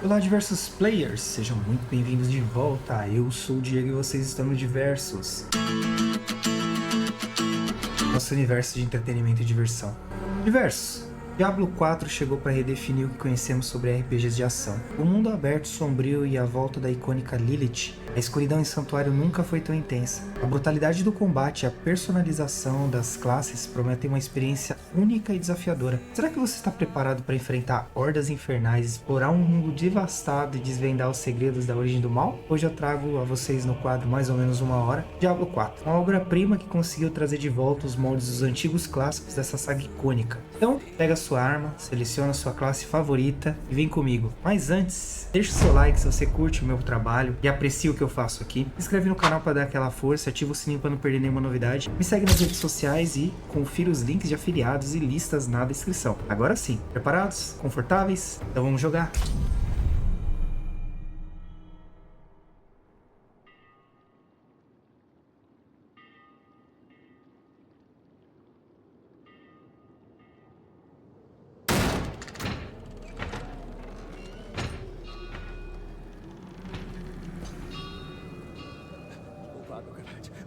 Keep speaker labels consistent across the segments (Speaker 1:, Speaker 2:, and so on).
Speaker 1: Olá, diversos players, sejam muito bem-vindos de volta. Eu sou o Diego e vocês estão no Diversos, nosso universo de entretenimento e diversão. Diversos. Diablo 4 chegou para redefinir o que conhecemos sobre RPGs de ação. O mundo aberto, sombrio e a volta da icônica Lilith, a escuridão em Santuário nunca foi tão intensa. A brutalidade do combate e a personalização das classes prometem uma experiência única e desafiadora. Será que você está preparado para enfrentar hordas infernais, explorar um mundo devastado e desvendar os segredos da origem do mal? Hoje eu trago a vocês no quadro Mais ou Menos Uma Hora, Diablo 4, uma obra-prima que conseguiu trazer de volta os moldes dos antigos clássicos dessa saga icônica. Então, pega sua arma, seleciona sua classe favorita e vem comigo. Mas antes, deixa o seu like se você curte o meu trabalho e aprecia o que eu faço aqui. Se inscreve no canal para dar aquela força, ativa o sininho para não perder nenhuma novidade. Me segue nas redes sociais e confira os links de afiliados e listas na descrição. Agora sim, preparados? Confortáveis? Então vamos jogar!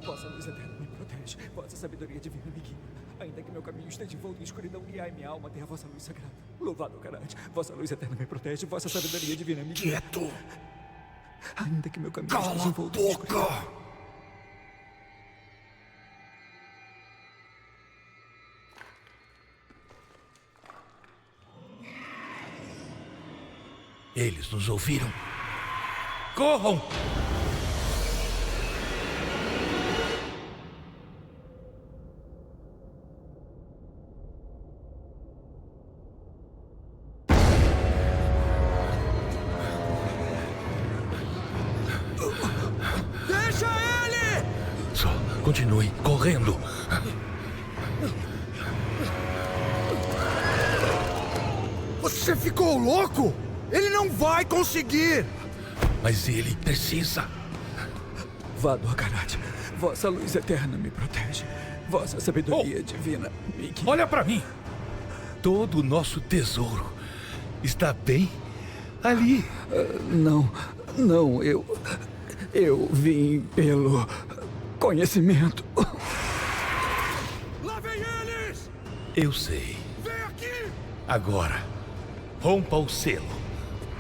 Speaker 2: Vossa luz eterna me protege, vossa sabedoria divina me guia. Ainda que meu caminho esteja envolto em escuridão, guiai minha alma até a vossa luz sagrada. Louvado, Garante, vossa luz eterna me protege, vossa sabedoria divina me guia.
Speaker 3: Quieto!
Speaker 2: Ainda que meu caminho
Speaker 3: Cala
Speaker 2: esteja
Speaker 3: a
Speaker 2: envolto em escuridão.
Speaker 3: boca! Eles nos ouviram. Corram!
Speaker 2: Deixa ele!
Speaker 3: Só continue correndo. Você ficou louco? Ele não vai conseguir! Mas ele precisa.
Speaker 2: Vado, Garante, vossa luz eterna me protege, vossa sabedoria divina me guia.
Speaker 3: Olha pra mim. Todo o nosso tesouro está bem ali.
Speaker 2: Não, eu vim pelo conhecimento.
Speaker 3: Lá vem eles! Eu sei.
Speaker 4: Vem aqui!
Speaker 3: Agora, rompa o selo.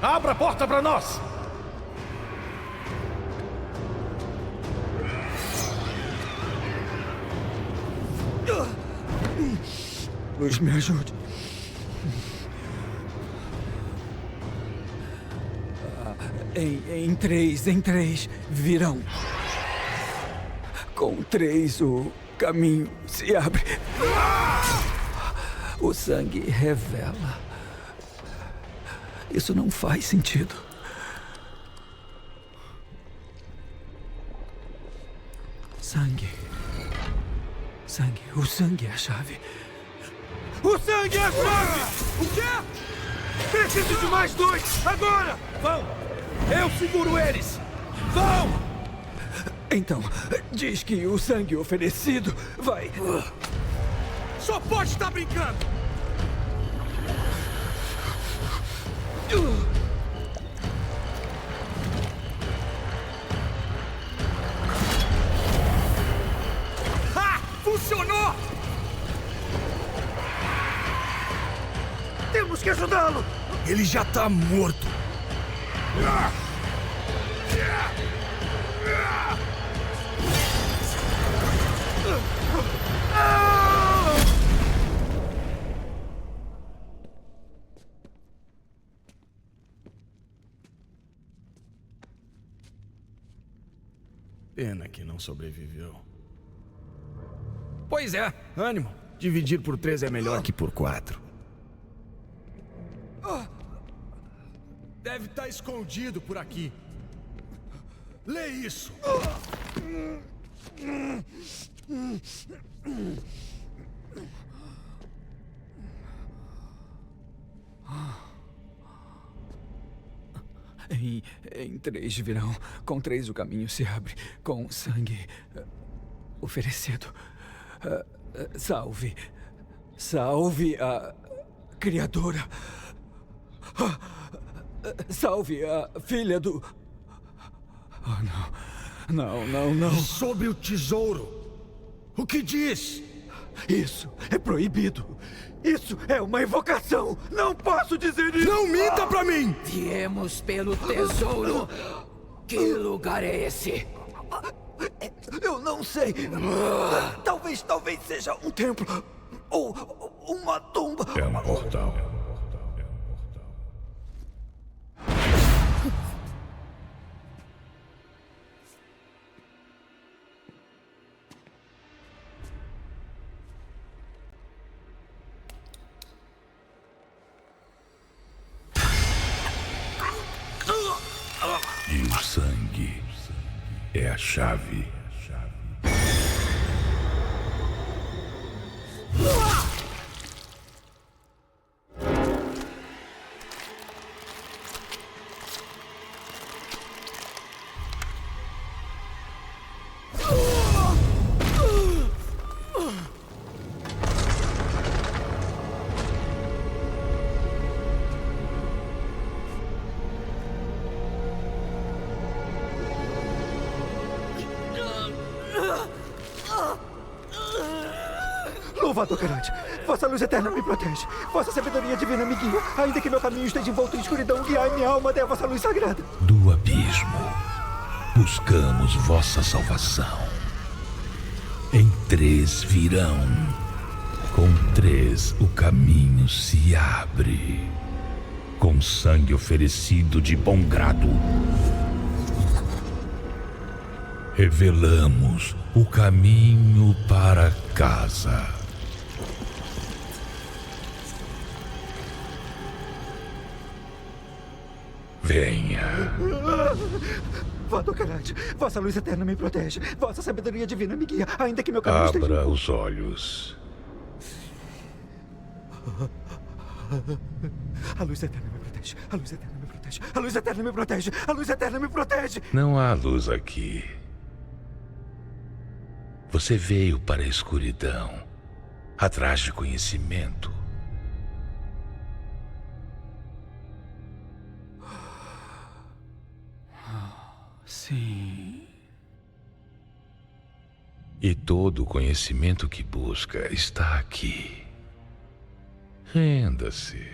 Speaker 3: Abra a porta pra nós!
Speaker 2: Luz, me ajude. Em três virão. Com 3 o caminho se abre. O sangue revela. Isso não faz sentido. Sangue. O sangue é a chave.
Speaker 4: O sangue é a chave! O quê? Preciso de mais 2! Agora!
Speaker 3: Vão! Eu seguro eles! Vão!
Speaker 2: Então, diz que o sangue oferecido vai...
Speaker 4: Só pode estar brincando! Ha! Funcionou! Temos que ajudá-lo!
Speaker 3: Ele já tá morto.
Speaker 4: Pena que não sobreviveu.
Speaker 5: Pois é, ânimo. Dividir por 3 é melhor que por 4.
Speaker 4: Deve estar escondido por aqui. Lê isso!
Speaker 2: Em 3 virão. Com 3 o caminho se abre. Com sangue oferecido. Salve a Criadora. Salve a filha do... Oh, não. Não.
Speaker 5: Sobre o tesouro. O que diz?
Speaker 2: Isso é proibido. Isso é uma invocação. Não posso dizer isso.
Speaker 5: Não minta pra mim!
Speaker 6: Viemos pelo tesouro. Que lugar é esse?
Speaker 2: Eu não sei. Talvez seja um templo. Ou uma tumba.
Speaker 3: É um portal. E o sangue é a chave.
Speaker 2: Louvado Karate, vossa luz eterna me protege. Vossa sabedoria divina me guia. Ainda que meu caminho esteja envolto em escuridão, guiai minha alma até a vossa luz sagrada.
Speaker 3: Do abismo, buscamos vossa salvação. Em 3 virão. Com 3 o caminho se abre. Com sangue oferecido de bom grado. Revelamos o caminho para casa. Venha.
Speaker 2: Vado Karate, vossa luz eterna me protege. Vossa sabedoria divina me guia. Ainda que meu caminho esteja...
Speaker 3: Abra os olhos.
Speaker 2: A luz eterna me protege. A luz eterna me protege. A luz eterna me protege. A luz eterna me protege.
Speaker 3: Não há luz aqui. Você veio para a escuridão, atrás de conhecimento.
Speaker 2: Sim.
Speaker 3: E todo o conhecimento que busca está aqui. Renda-se.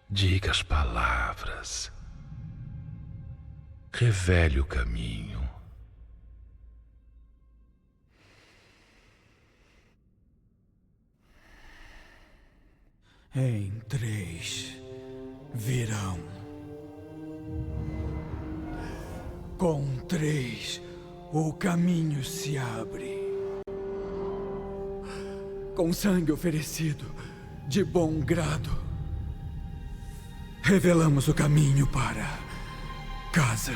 Speaker 3: Diga as palavras. Revele o caminho.
Speaker 2: Em 3 virão. Com 3 o caminho se abre. Com sangue oferecido de bom grado, revelamos o caminho para casa.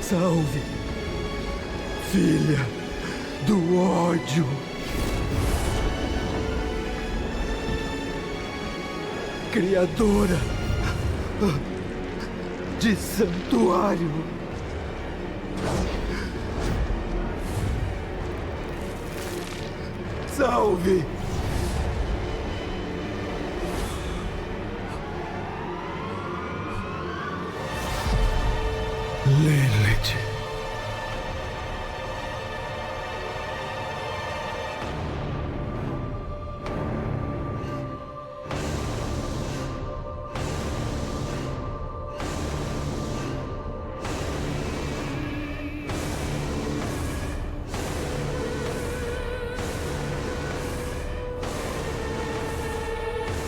Speaker 2: Salve, filha do ódio. Criadora de santuário. Salve. Lilith.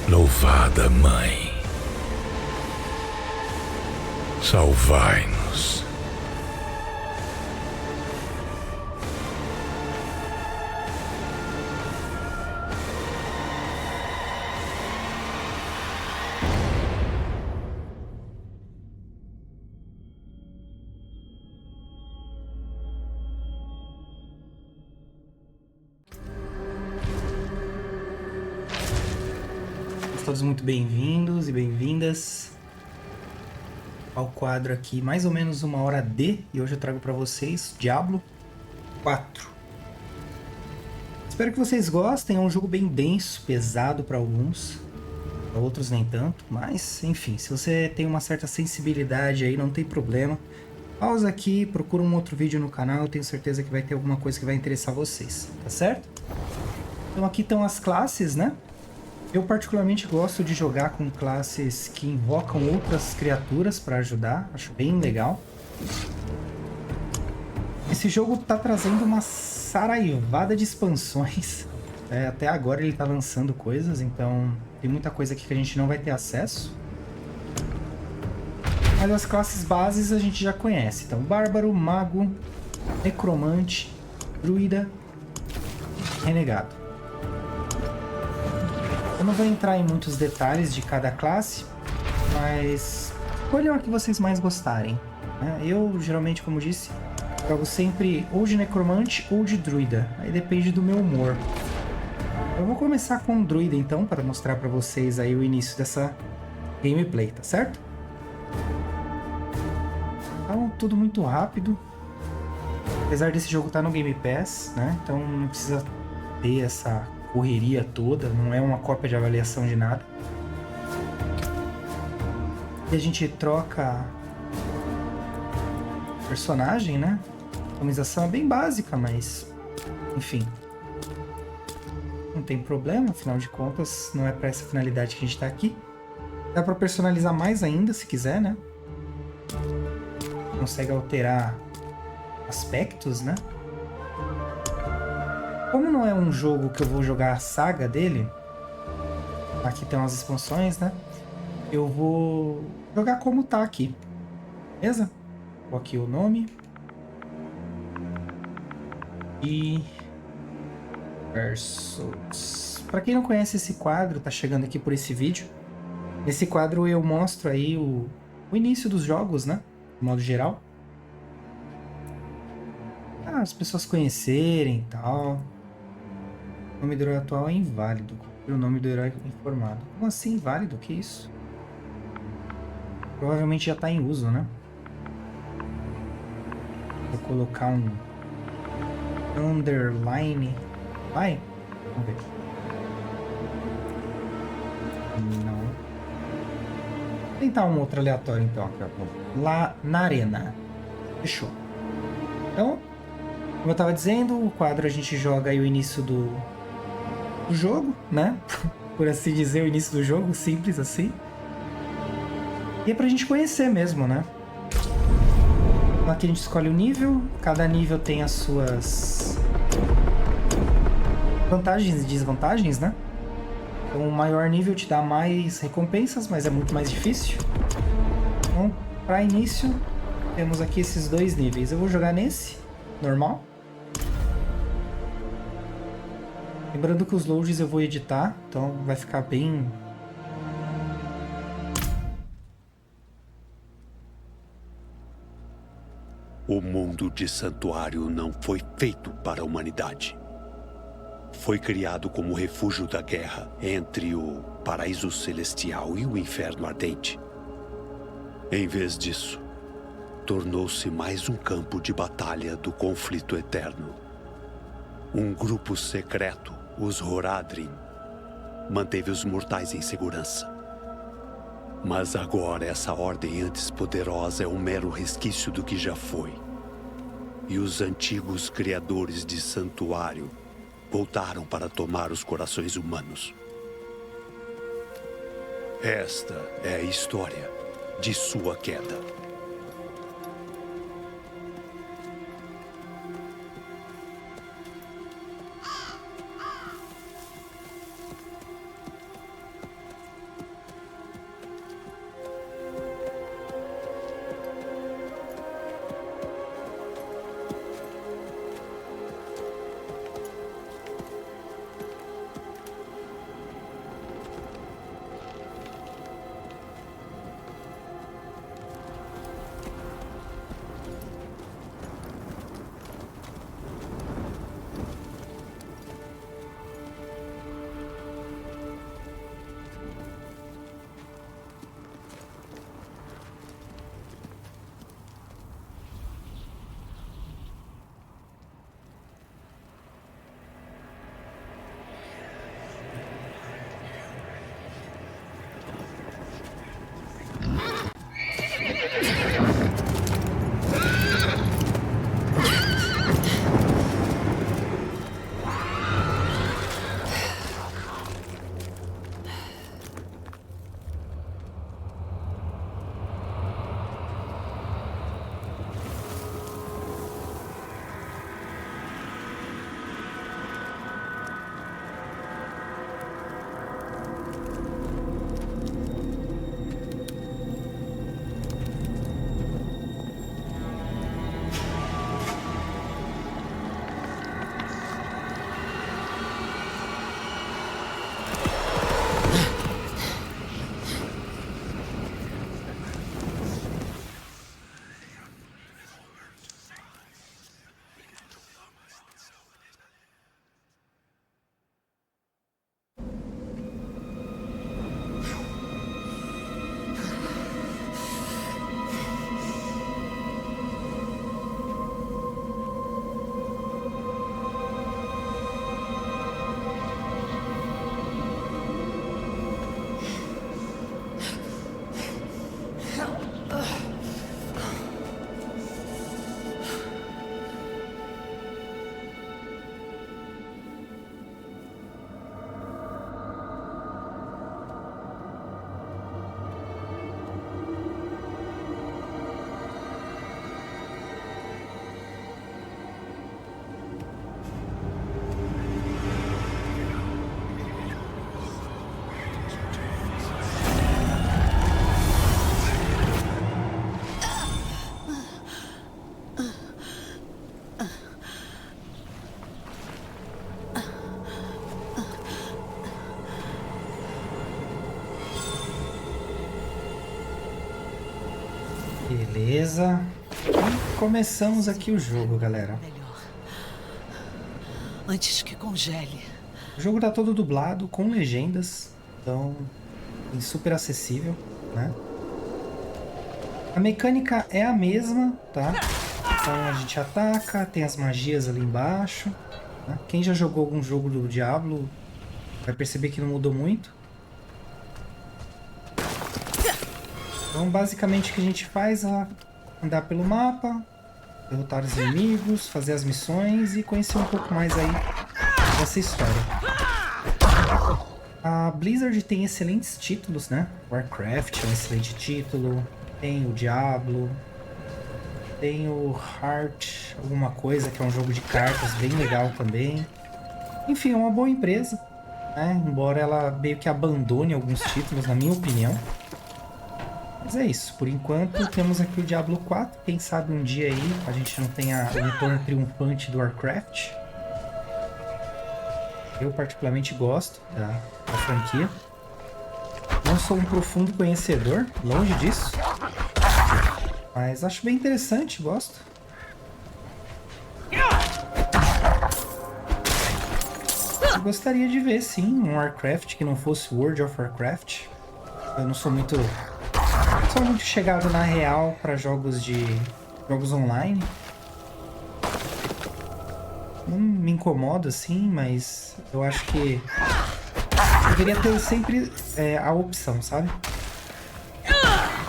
Speaker 3: Louvada Mãe, salvai-nos.
Speaker 1: todos muito bem-vindos e bem-vindas ao quadro aqui, mais ou menos 1h e hoje eu trago para vocês Diablo 4. Espero que vocês gostem, é um jogo bem denso, pesado para alguns, para outros nem tanto, mas enfim, se você tem uma certa sensibilidade aí, não tem problema. Pausa aqui, procura um outro vídeo no canal, eu tenho certeza que vai ter alguma coisa que vai interessar vocês, tá certo? Então aqui estão as classes, né? Eu particularmente gosto de jogar com classes que invocam outras criaturas para ajudar, acho bem legal. Esse jogo tá trazendo uma saraivada de expansões. Até agora ele tá lançando coisas, então tem muita coisa aqui que a gente não vai ter acesso. Mas as classes bases a gente já conhece. Então, Bárbaro, Mago, Necromante, Druida, Renegado. Eu não vou entrar em muitos detalhes de cada classe, mas escolham a que vocês mais gostarem, né? Eu, geralmente, como disse, jogo sempre ou de Necromante ou de Druida. Aí depende do meu humor. Eu vou começar com o Druida, então, para mostrar para vocês aí o início dessa gameplay, tá certo? Então, tudo muito rápido. Apesar desse jogo estar no Game Pass, né? Então não precisa ter essa correria toda, não é uma cópia de avaliação de nada. E a gente troca personagem, né? A customização é bem básica, mas enfim, não tem problema, afinal de contas não é para essa finalidade que a gente tá aqui. Dá para personalizar mais ainda se quiser, né? Consegue alterar aspectos, né? Como não é um jogo que eu vou jogar a saga dele, aqui tem umas expansões, né? Eu vou jogar como tá aqui, beleza? Vou aqui o nome e versus. Para quem não conhece esse quadro, tá chegando aqui por esse vídeo. Nesse quadro eu mostro aí o início dos jogos, né? De modo geral. As pessoas conhecerem e tal. O nome do herói atual é inválido. O nome do herói informado. Como assim inválido? Que isso? Provavelmente já está em uso, né? Vou colocar um underline. Vai? Vamos ver. Não. Vou tentar um outro aleatório então. Lá na arena. Fechou. Então, como eu estava dizendo, o quadro a gente joga aí o início do jogo, né? Por assim dizer, o início do jogo, simples assim. E é pra gente conhecer mesmo, né? Aqui a gente escolhe o nível, cada nível tem as suas vantagens e desvantagens, né? Então o maior nível te dá mais recompensas, mas é muito mais difícil. Então, para início, temos aqui esses dois níveis. Eu vou jogar nesse, normal. Lembrando que os loads eu vou editar, então vai ficar bem...
Speaker 7: O mundo de Santuário não foi feito para a humanidade. Foi criado como refúgio da guerra entre o Paraíso Celestial e o Inferno Ardente. Em vez disso, tornou-se mais um campo de batalha do conflito eterno. Um grupo secreto, os Horadrim, manteve os mortais em segurança. Mas agora essa ordem antes poderosa é um mero resquício do que já foi. E os antigos criadores de Santuário voltaram para tomar os corações humanos. Esta é a história de sua queda.
Speaker 1: Beleza. E começamos aqui o jogo, galera.
Speaker 8: Melhor. Antes que congele.
Speaker 1: O jogo tá todo dublado, com legendas. Então, super acessível, né? A mecânica é a mesma, tá? Então a gente ataca, tem as magias ali embaixo. Né? Quem já jogou algum jogo do Diablo vai perceber que não mudou muito. Então basicamente o que a gente faz é andar pelo mapa, derrotar os inimigos, fazer as missões e conhecer um pouco mais aí dessa história. A Blizzard tem excelentes títulos, né? Warcraft é um excelente título, tem o Diablo, tem o Heart, alguma coisa, que é um jogo de cartas bem legal também. Enfim, é uma boa empresa, né? Embora ela meio que abandone alguns títulos, na minha opinião. Mas é isso, por enquanto temos aqui o Diablo 4, quem sabe um dia aí a gente não tenha o retorno triunfante do Warcraft. Eu particularmente gosto da franquia. Não sou um profundo conhecedor, longe disso. Mas acho bem interessante, gosto. Eu gostaria de ver, sim, um Warcraft que não fosse World of Warcraft. Eu não sou muito chegado na real para jogos online. Não me incomoda assim, mas eu acho que deveria ter sempre a opção, sabe?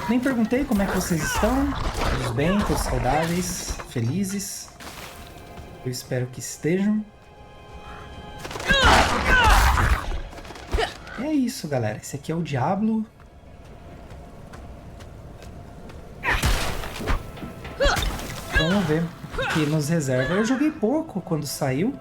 Speaker 1: Nem perguntei como é que vocês estão. Todos bem, todos saudáveis, felizes. Eu espero que estejam. E é isso, galera. Esse aqui é o Diablo. Vamos ver o que nos reserva. Eu joguei pouco quando saiu.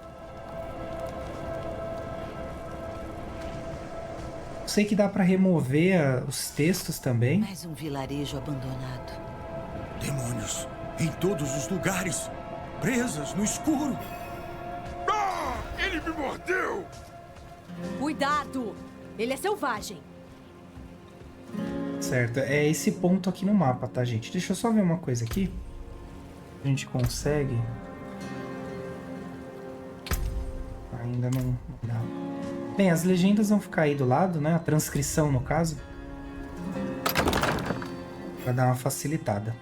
Speaker 1: Sei que dá pra remover os textos também.
Speaker 8: Mais um vilarejo abandonado.
Speaker 4: Demônios em todos os lugares. Presas no escuro. Ah! Ele me mordeu!
Speaker 9: Cuidado! Ele é selvagem.
Speaker 1: Certo, é esse ponto aqui no mapa, tá, gente? Deixa eu só ver uma coisa aqui. A gente consegue. Ainda não dá. Bem, as legendas vão ficar aí do lado, né? A transcrição, no caso. Pra dar uma facilitada.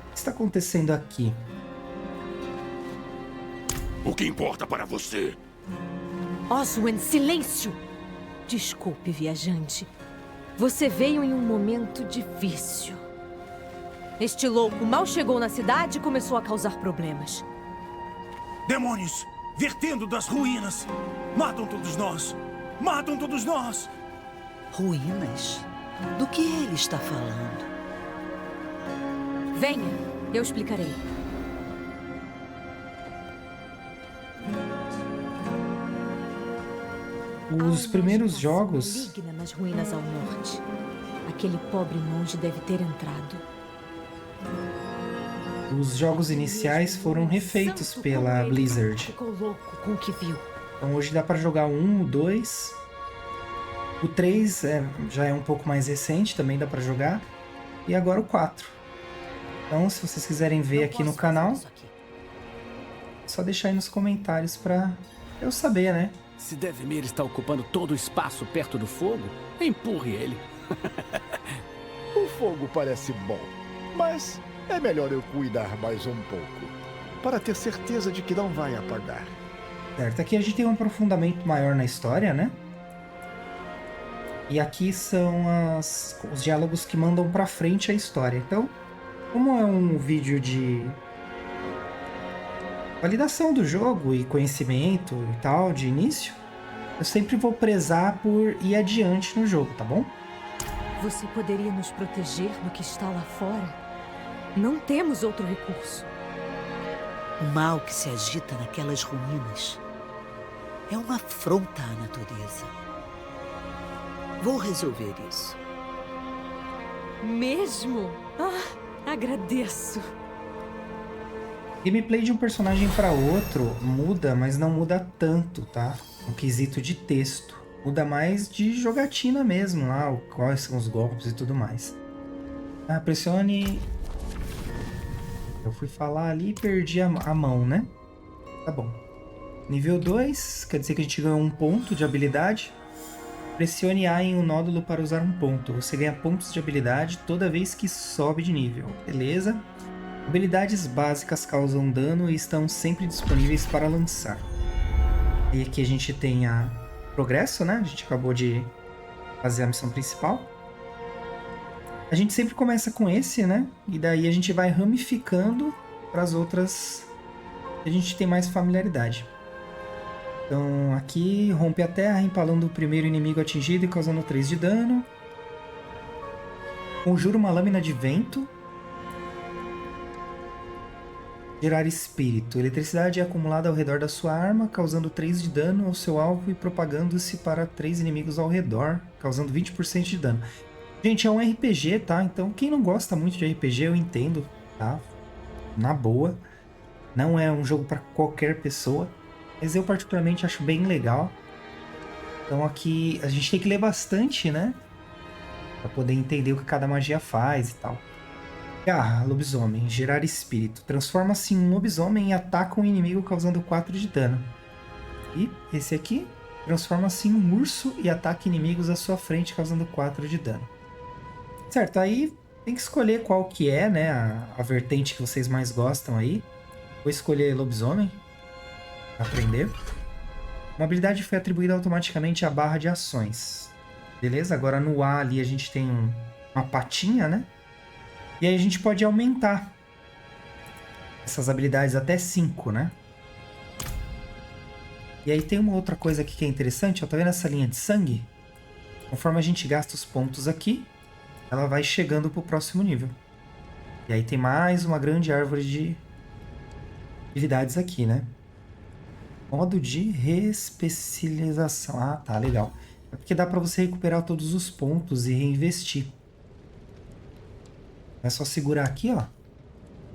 Speaker 1: O que está acontecendo aqui?
Speaker 4: O que importa para você?
Speaker 9: Oswen, silêncio! Desculpe, viajante. Você veio em um momento difícil. Este louco mal chegou na cidade e começou a causar problemas.
Speaker 4: Demônios vertendo das ruínas. Matam todos nós. Matam todos nós.
Speaker 8: Ruínas? Do que ele está falando?
Speaker 9: Venha, eu explicarei.
Speaker 1: Os primeiros jogos...
Speaker 9: Maligna nas ruínas ao norte. Aquele pobre monge deve ter entrado.
Speaker 1: Os jogos iniciais foram refeitos pela Blizzard.
Speaker 9: Ficou louco com o que viu.
Speaker 1: Então hoje dá pra jogar o 1, o 2. O 3 já é um pouco mais recente, também dá pra jogar. E agora o 4. Então se vocês quiserem ver aqui no canal, é só deixar aí nos comentários pra eu saber, né?
Speaker 6: Se Devemir está ocupando todo o espaço perto do fogo, empurre ele.
Speaker 10: O fogo parece bom, mas é melhor eu cuidar mais um pouco, para ter certeza de que não vai apagar.
Speaker 1: Certo, aqui a gente tem um aprofundamento maior na história, né? E aqui são os diálogos que mandam pra frente a história. Então, como é um vídeo de validação do jogo e conhecimento e tal, de início, eu sempre vou prezar por ir adiante no jogo, tá bom?
Speaker 9: Você poderia nos proteger do que está lá fora? Não temos outro recurso.
Speaker 8: O mal que se agita naquelas ruínas é uma afronta à natureza. Vou resolver isso.
Speaker 9: Mesmo? Ah, agradeço.
Speaker 1: Gameplay de um personagem para outro muda, mas não muda tanto, tá? No quesito de texto. Muda mais de jogatina mesmo lá, quais são os golpes e tudo mais. Ah, pressione... Eu fui falar ali e perdi a mão, né? Tá bom. Nível 2, quer dizer que a gente ganhou um ponto de habilidade. Pressione A em um nódulo para usar um ponto. Você ganha pontos de habilidade toda vez que sobe de nível. Beleza. Habilidades básicas causam dano e estão sempre disponíveis para lançar. E aqui a gente tem a progresso, né? A gente acabou de fazer a missão principal. A gente sempre começa com esse, né? E daí a gente vai ramificando para as outras que a gente tem mais familiaridade. Então aqui rompe a terra, empalando o primeiro inimigo atingido e causando 3 de dano. Conjura uma lâmina de vento. Gerar espírito. Eletricidade é acumulada ao redor da sua arma, causando 3 de dano ao seu alvo e propagando-se para 3 inimigos ao redor, causando 20% de dano. Gente, é um RPG, tá? Então quem não gosta muito de RPG, eu entendo, tá? Na boa. Não é um jogo para qualquer pessoa, mas eu particularmente acho bem legal. Então aqui a gente tem que ler bastante, né? Para poder entender o que cada magia faz e tal. Garra, lobisomem, gerar espírito. Transforma-se em um lobisomem e ataca um inimigo causando 4 de dano. E esse aqui transforma-se em um urso e ataca inimigos à sua frente causando 4 de dano. Certo, aí tem que escolher qual que é, né, a vertente que vocês mais gostam aí. Vou escolher lobisomem. Aprender. Uma habilidade foi atribuída automaticamente à barra de ações. Beleza, agora no A ali a gente tem uma patinha, né? E aí a gente pode aumentar essas habilidades até 5, né? E aí tem uma outra coisa aqui que é interessante, ó, tá vendo essa linha de sangue? Conforme a gente gasta os pontos aqui, ela vai chegando pro próximo nível. E aí tem mais uma grande árvore de habilidades aqui, né? Modo de reespecialização. Ah, tá, legal. É porque dá pra você recuperar todos os pontos e reinvestir. É só segurar aqui, ó.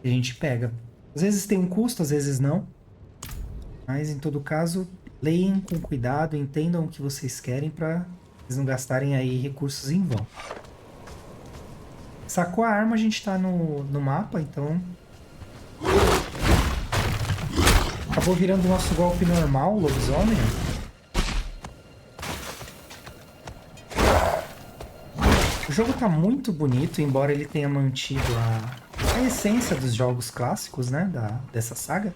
Speaker 1: E a gente pega. Às vezes tem um custo, às vezes não. Mas em todo caso, leiam com cuidado, entendam o que vocês querem pra vocês não gastarem aí recursos em vão. Sacou a arma, a gente tá no mapa, então... Acabou virando o nosso golpe normal, lobisomem. O jogo tá muito bonito, embora ele tenha mantido a essência dos jogos clássicos, né, dessa saga.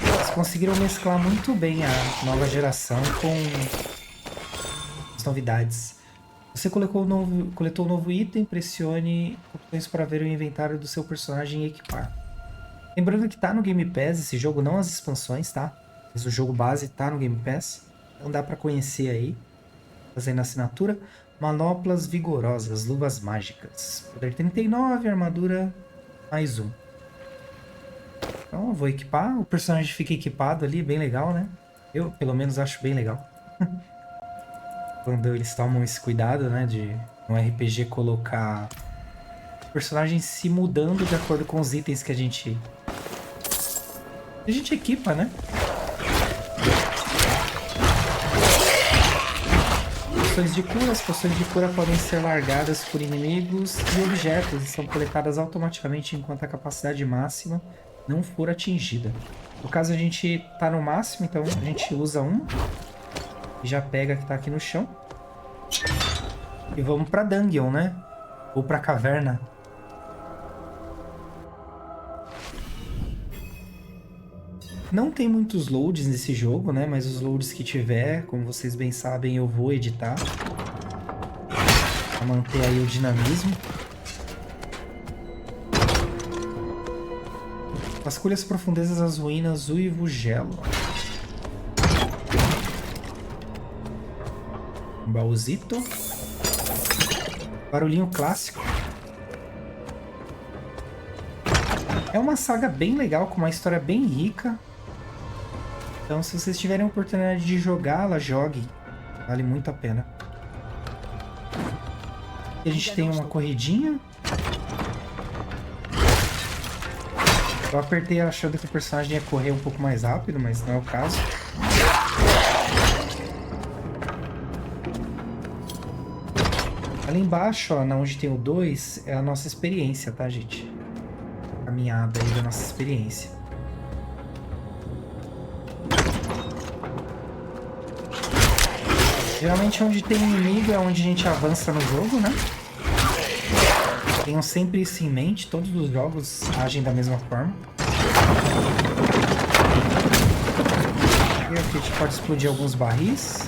Speaker 1: Eles conseguiram mesclar muito bem a nova geração com as novidades. Você coletou um novo item, pressione opções para ver o inventário do seu personagem e equipar. Lembrando que tá no Game Pass esse jogo, não as expansões, tá? Mas o jogo base tá no Game Pass, então dá pra conhecer aí, fazendo assinatura. Manoplas vigorosas, luvas mágicas. Poder 39, armadura mais 1. Então eu vou equipar, o personagem fica equipado ali, bem legal, né? Eu, pelo menos, acho bem legal. Quando eles tomam esse cuidado, né, de no RPG colocar o personagem se mudando de acordo com os itens que a gente equipa, né? Poções de cura. As poções de cura podem ser largadas por inimigos e objetos e são coletadas automaticamente enquanto a capacidade máxima não for atingida. No caso a gente tá no máximo, então a gente usa um e já pega que tá aqui no chão. E vamos pra dungeon, né? Ou pra caverna. Não tem muitos loads nesse jogo, né? Mas os loads que tiver, como vocês bem sabem, eu vou editar. Pra manter aí o dinamismo. Vasculhe as profundezas das ruínas Uivo Gelo. Um baúzito. Barulhinho clássico. É uma saga bem legal, com uma história bem rica. Então, se vocês tiverem a oportunidade de jogá-la, joguem. Vale muito a pena. Aqui a gente tem uma corridinha. Eu apertei achando que o personagem ia correr um pouco mais rápido, mas não é o caso. Ali embaixo, ó, onde tem o 2, é a nossa experiência, tá, gente? Caminhada aí da nossa experiência. Geralmente onde tem inimigo é onde a gente avança no jogo, né? Tenham sempre isso em mente, todos os jogos agem da mesma forma. E aqui a gente pode explodir alguns barris.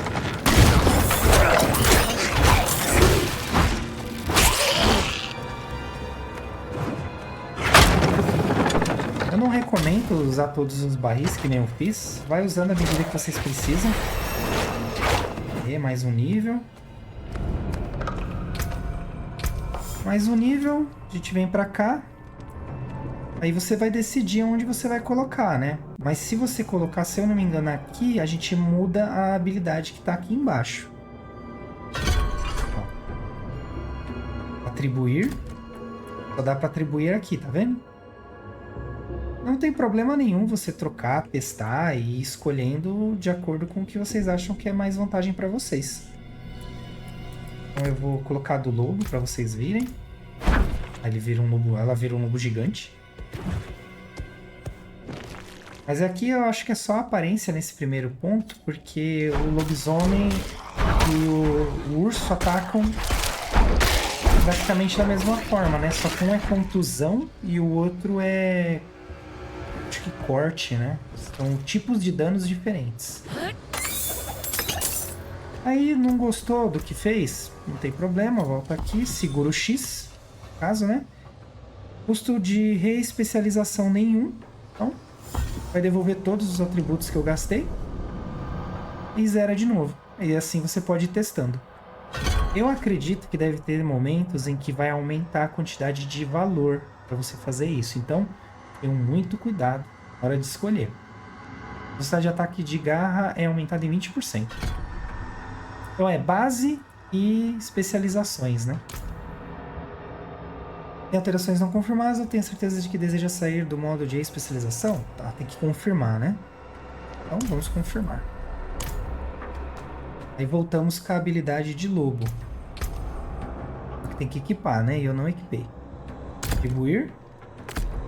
Speaker 1: Eu não recomendo usar todos os barris, que nem eu fiz. Vai usando à medida que vocês precisam. E mais um nível. Mais um nível. A gente vem pra cá. Aí você vai decidir onde você vai colocar, né? Mas se você colocar, se eu não me engano, aqui, a gente muda a habilidade que tá aqui embaixo. Ó. Atribuir. Só dá pra atribuir aqui, tá vendo? Não tem problema nenhum você trocar, testar e ir escolhendo de acordo com o que vocês acham que é mais vantagem para vocês. Então eu vou colocar do lobo para vocês virem. Aí ele vira um lobo, ela vira um lobo gigante. Mas aqui eu acho que é só a aparência nesse primeiro ponto, porque o lobisomem e o urso atacam praticamente da mesma forma, né? Só que um é contusão e o outro é... acho que corte, né? São tipos de danos diferentes. Aí, não gostou do que fez? Não tem problema, volta aqui, segura o X, no caso, né? Custo de reespecialização nenhum, então vai devolver todos os atributos que eu gastei e zera de novo. E assim você pode ir testando. Eu acredito que deve ter momentos em que vai aumentar a quantidade de valor para você fazer isso, então tenham muito cuidado na hora de escolher. A velocidade de ataque de garra é aumentada em 20%. Então é base e especializações, né? Tem alterações não confirmadas, eu tenho certeza de que deseja sair do modo de especialização? Tá, tem que confirmar, né? Então vamos confirmar. Aí voltamos com a habilidade de lobo. Tem que equipar, né? E eu não equipei. Atribuir.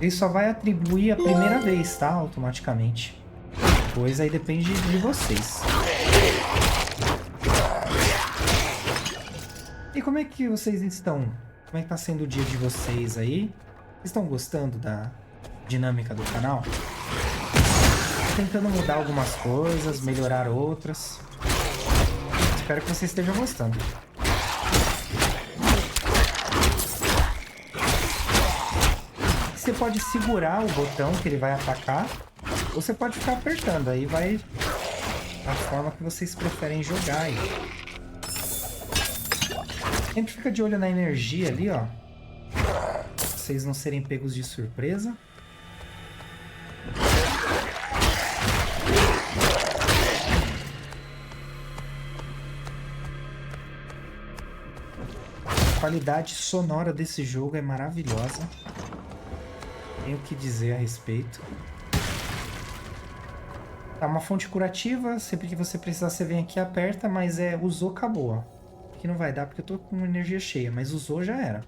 Speaker 1: Ele só vai atribuir a primeira vez, tá? Automaticamente. Depois aí depende de vocês. E como é que vocês estão? Como é que tá sendo o dia de vocês aí? Vocês estão gostando da dinâmica do canal? Tô tentando mudar algumas coisas, melhorar outras. Espero que vocês estejam gostando. Você pode segurar o botão que ele vai atacar, ou você pode ficar apertando, aí vai a forma que vocês preferem jogar aí. Sempre fica de olho na energia ali, ó, pra vocês não serem pegos de surpresa. A qualidade sonora desse jogo é maravilhosa. Tenho o que dizer a respeito. Tá, uma fonte curativa. Sempre que você precisar, você vem aqui e aperta. Mas usou, acabou, ó. Aqui não vai dar porque eu tô com energia cheia. Mas usou, já era.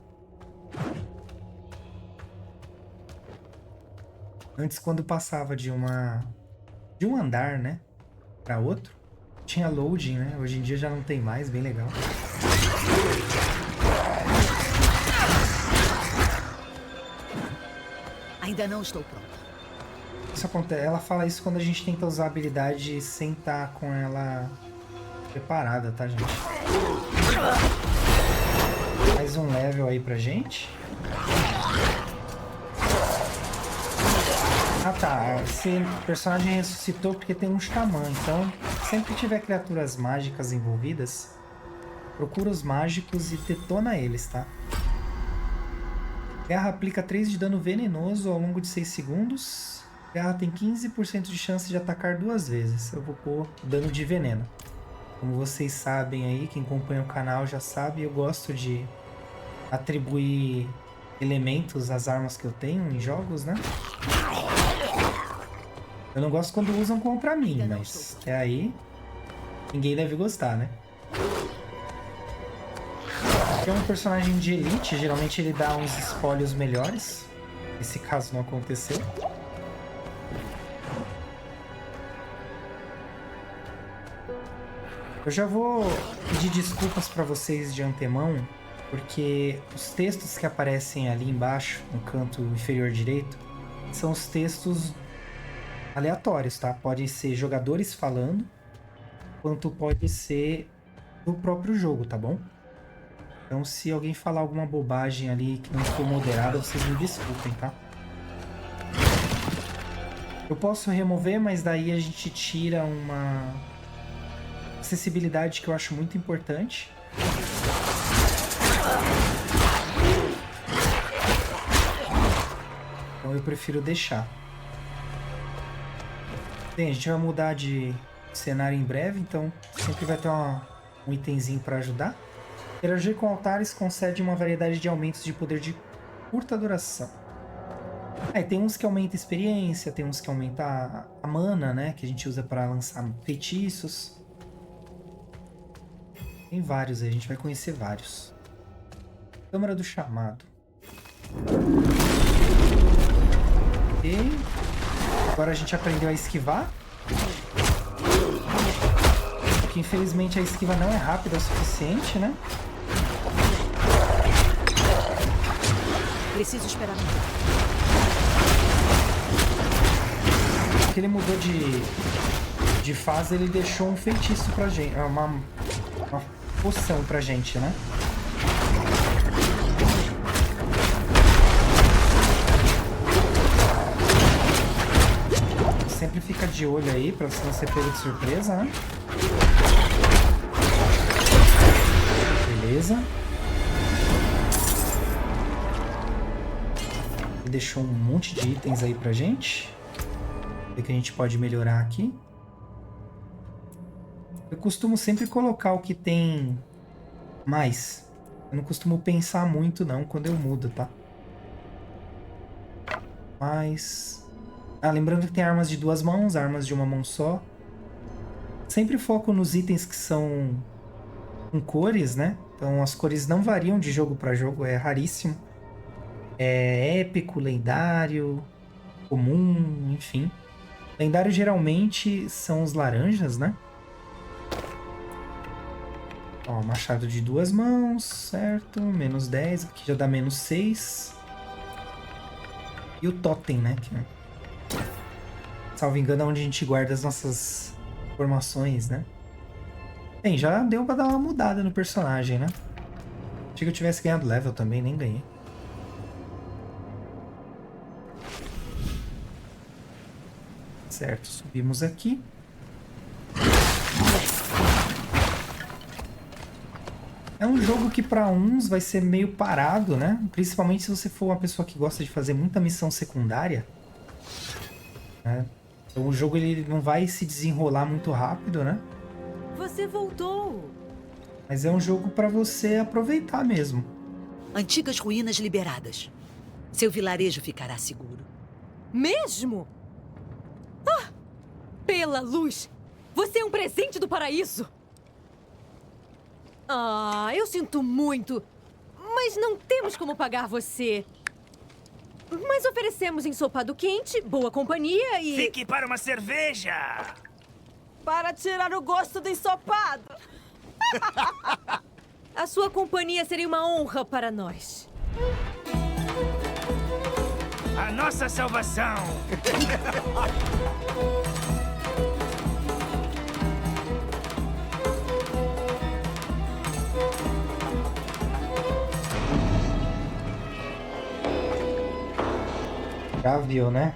Speaker 1: Antes, quando passava de um andar, né, pra outro, tinha loading, né? Hoje em dia já não tem mais, bem legal.
Speaker 8: Ainda não estou pronta.
Speaker 1: Isso acontece, ela fala isso quando a gente tenta usar a habilidade sem estar com ela preparada, tá, gente? Mais um level aí pra gente. Ah tá, esse personagem ressuscitou porque tem um xamã, então sempre que tiver criaturas mágicas envolvidas, procura os mágicos e detona eles, tá? Garra aplica 3 de dano venenoso ao longo de 6 segundos. Garra tem 15% de chance de atacar 2 vezes. Eu vou pôr dano de veneno. Como vocês sabem aí, quem acompanha o canal já sabe, eu gosto de atribuir elementos às armas que eu tenho em jogos, né? Eu não gosto quando usam contra mim, mas até aí ninguém deve gostar, né? É um personagem de elite, geralmente ele dá uns espólios melhores. Nesse caso não aconteceu. Eu já vou pedir desculpas para vocês de antemão, porque os textos que aparecem ali embaixo, no canto inferior direito, são os textos aleatórios, tá? Podem ser jogadores falando, quanto pode ser do próprio jogo, tá bom? Então, se alguém falar alguma bobagem ali que não for moderada, vocês me desculpem, tá? Eu posso remover, mas daí a gente tira uma acessibilidade que eu acho muito importante. Então eu prefiro deixar. Bem, a gente vai mudar de cenário em breve, então sempre vai ter um itemzinho para ajudar. Interagir com altares concede uma variedade de aumentos de poder de curta duração. Aí tem uns que aumentam a experiência, tem uns que aumentam a mana, né? Que a gente usa para lançar feitiços. Tem vários aí, a gente vai conhecer vários. Câmara do chamado. Ok. Agora a gente aprendeu a esquivar. Porque infelizmente a esquiva não é rápida o suficiente, né?
Speaker 8: Preciso esperar.
Speaker 1: Porque ele mudou de fase, ele deixou um feitiço pra gente. Uma poção pra gente, né? Sempre fica de olho aí pra você não ser pego de surpresa, né? Beleza. Ele deixou um monte de itens aí pra gente. O que a gente pode melhorar aqui? Eu costumo sempre colocar o que tem mais. Eu não costumo pensar muito não quando eu mudo, tá? Mas... lembrando que tem armas de 2 mãos, armas de 1 mão só. Sempre foco nos itens que são com cores, né? Então as cores não variam de jogo para jogo, é raríssimo. É épico, lendário, comum, enfim. Lendário geralmente são os laranjas, né? Ó, machado de 2 mãos, certo? Menos 10, aqui já dá menos 6. E o totem, né? Que, salvo engano, é onde a gente guarda as nossas formações, né? Bem, já deu pra dar uma mudada no personagem, né? Achei que eu tivesse ganhado level também, nem ganhei. Certo, subimos aqui. É um jogo que para uns vai ser meio parado, né? Principalmente se você for uma pessoa que gosta de fazer muita missão secundária. Né? Então o jogo ele não vai se desenrolar muito rápido, né?
Speaker 9: Você voltou!
Speaker 1: Mas é um jogo para você aproveitar mesmo.
Speaker 8: Antigas ruínas liberadas. Seu vilarejo ficará seguro.
Speaker 9: Mesmo? Ah! Pela luz! Você é um presente do paraíso! Ah, eu sinto muito, mas não temos como pagar você. Mas oferecemos ensopado quente, boa companhia e...
Speaker 5: Fique para uma cerveja!
Speaker 11: Para tirar o gosto do ensopado.
Speaker 9: A sua companhia seria uma honra para nós.
Speaker 5: A nossa salvação!
Speaker 1: Já viu, né?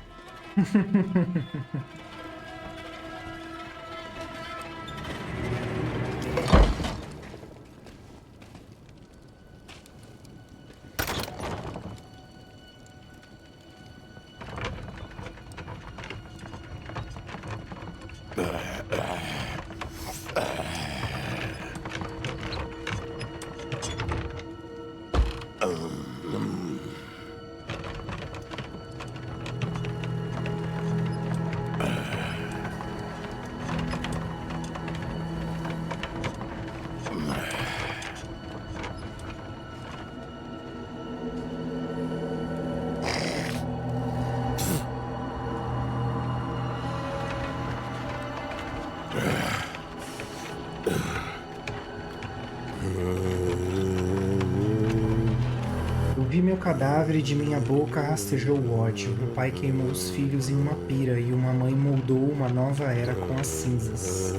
Speaker 1: cadáver e de minha boca rastejou o ódio. Meu pai queimou os filhos em uma pira e uma mãe moldou uma nova era com as cinzas.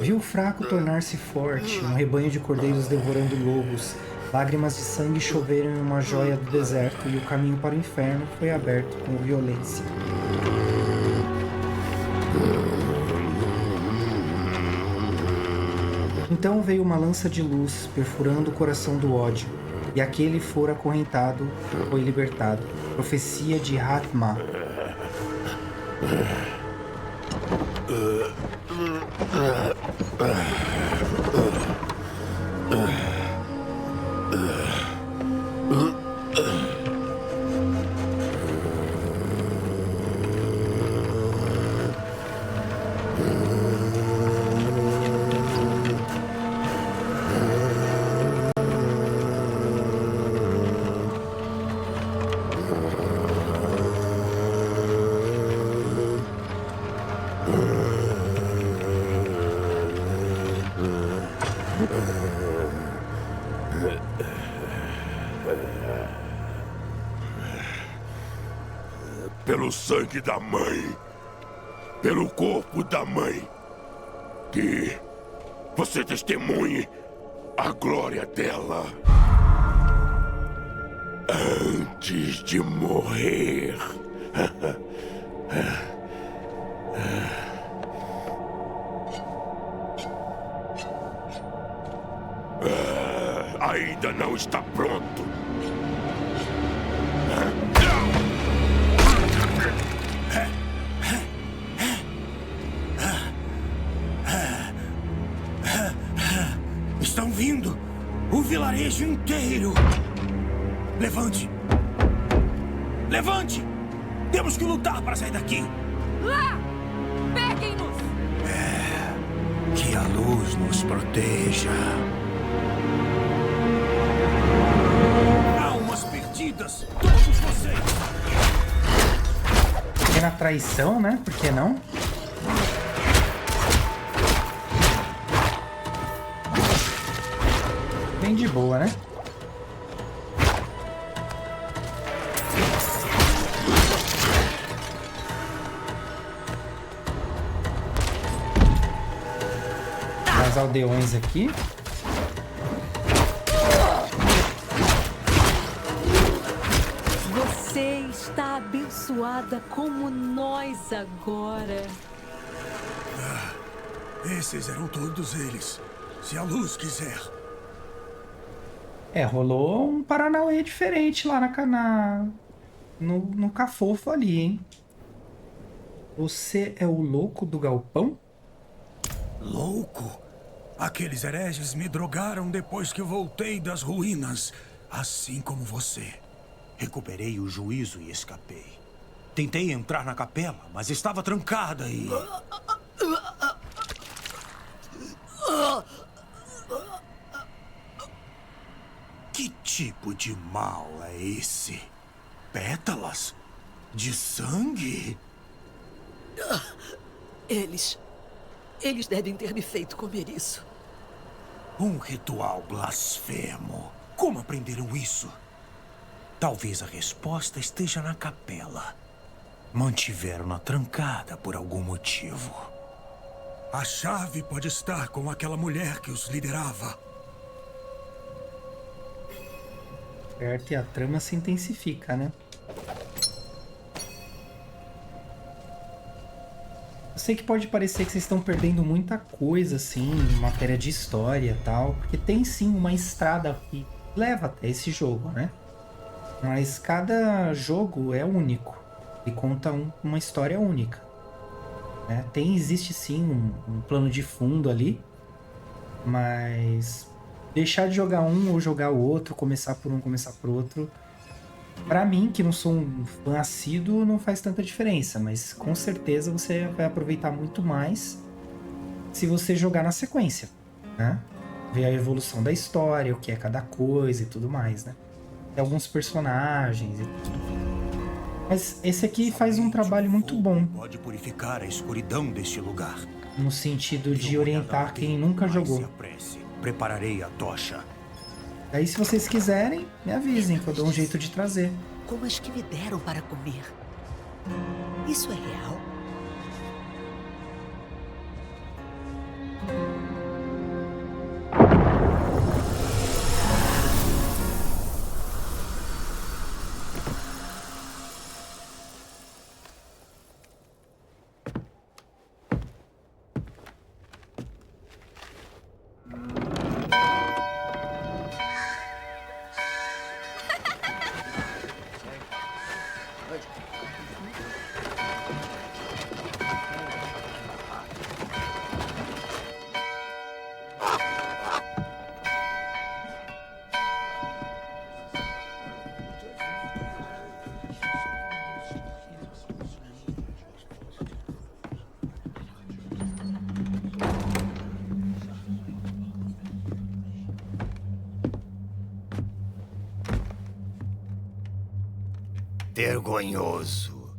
Speaker 1: Vi o fraco tornar-se forte, um rebanho de cordeiros devorando lobos. Lágrimas de sangue choveram em uma joia do deserto e o caminho para o inferno foi aberto com violência. Então veio uma lança de luz, perfurando o coração do ódio, e aquele fora acorrentado foi libertado. Profecia de Hatma.
Speaker 12: Pelo sangue da mãe, pelo corpo da mãe, que você testemunhe a glória dela antes de morrer. Ainda não está pronto.
Speaker 4: Estão vindo! O vilarejo inteiro! Levante! Levante! Temos que lutar para sair daqui!
Speaker 9: Lá! Peguem-nos!
Speaker 4: Que a luz nos proteja! Almas perdidas! Todos vocês!
Speaker 1: Pequena traição, né? Por que não? Bem de boa, né? As aldeões aqui.
Speaker 9: Você está abençoada como nós agora.
Speaker 4: Esses eram todos eles. Se a luz quiser.
Speaker 1: Rolou um Paranauê diferente lá no Cafofo ali, hein? Você é o louco do galpão?
Speaker 4: Louco? Aqueles hereges me drogaram depois que eu voltei das ruínas. Assim como você. Recuperei o juízo e escapei. Tentei entrar na capela, mas estava trancada e... Que tipo de mal é esse? Pétalas? De sangue?
Speaker 8: Eles devem ter me feito comer isso.
Speaker 4: Um ritual blasfemo. Como aprenderam isso? Talvez a resposta esteja na capela. Mantiveram-na trancada por algum motivo. A chave pode estar com aquela mulher que os liderava.
Speaker 1: Certo, e a trama se intensifica, né? Eu sei que pode parecer que vocês estão perdendo muita coisa, assim, em matéria de história e tal, porque tem sim uma estrada que leva até esse jogo, né? Mas cada jogo é único e conta uma história única, né? Existe sim um plano de fundo ali, mas deixar de jogar um ou jogar o outro, começar por um, começar por outro, pra mim, que não sou um fã assíduo, não faz tanta diferença, mas com certeza você vai aproveitar muito mais se você jogar na sequência, né? Ver a evolução da história, o que é cada coisa e tudo mais, né? Tem alguns personagens e tudo. Mas esse aqui faz um trabalho muito bom.
Speaker 4: Pode purificar a escuridão deste lugar.
Speaker 1: No sentido de orientar quem nunca jogou.
Speaker 4: Prepararei a tocha.
Speaker 1: Aí, se vocês quiserem, me avisem que eu dou um jeito de trazer.
Speaker 8: Como as que me deram para comer. Isso é real?
Speaker 5: Vergonhoso.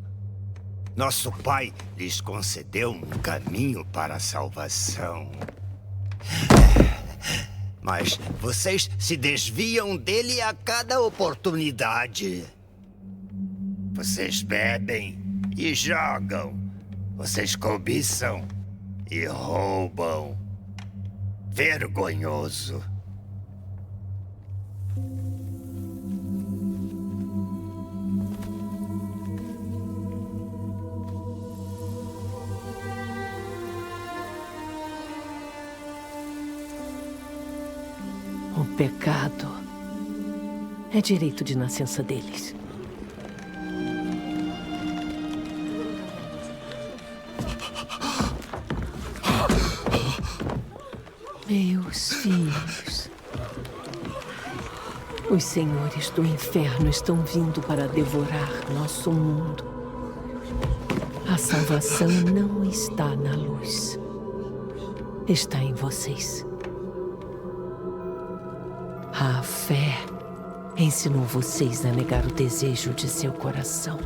Speaker 5: Nosso pai lhes concedeu um caminho para a salvação. Mas vocês se desviam dele a cada oportunidade. Vocês bebem e jogam. Vocês cobiçam e roubam. Vergonhoso.
Speaker 6: O pecado é direito de nascença deles. Meus filhos, os senhores do inferno estão vindo para devorar nosso mundo. A salvação não está na luz. Está em vocês. A fé ensinou vocês a negar o desejo de seu coração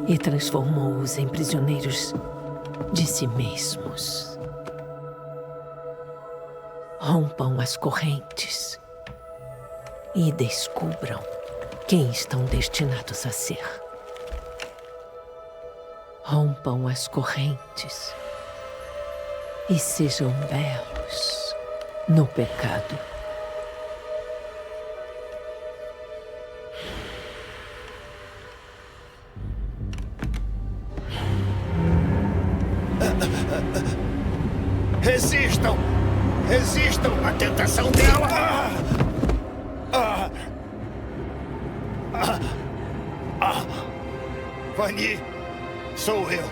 Speaker 6: e transformou-os em prisioneiros de si mesmos. Rompam as correntes e descubram quem estão destinados a ser. Rompam as correntes e sejam belos no pecado.
Speaker 5: Resistam! Resistam à tentação dela! Fanny, sou eu.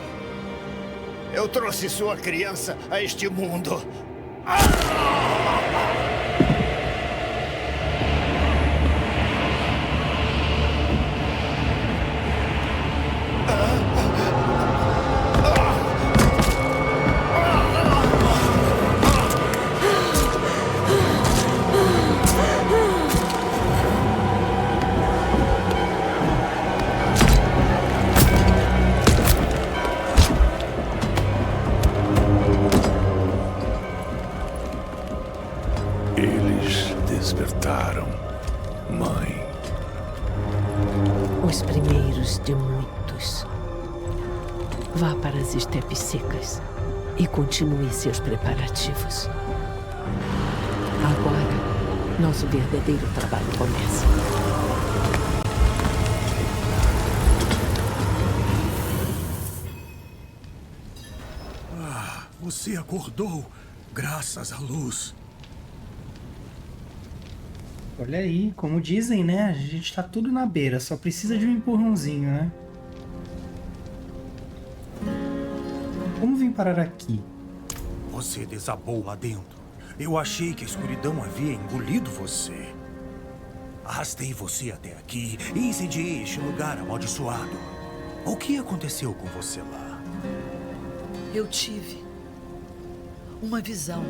Speaker 5: Eu trouxe sua criança a este mundo.
Speaker 12: Eles despertaram, mãe.
Speaker 6: Os primeiros de muitos. Vá para as estepes secas e continue seus preparativos. Agora, nosso verdadeiro trabalho começa.
Speaker 4: Você acordou, graças à luz.
Speaker 1: Olha aí, como dizem, né? A gente tá tudo na beira, só precisa de um empurrãozinho, né? Como vim parar aqui?
Speaker 4: Você desabou lá dentro. Eu achei que a escuridão havia engolido você. Arrastei você até aqui e incendiei este lugar amaldiçoado. O que aconteceu com você lá?
Speaker 8: Eu tive uma visão.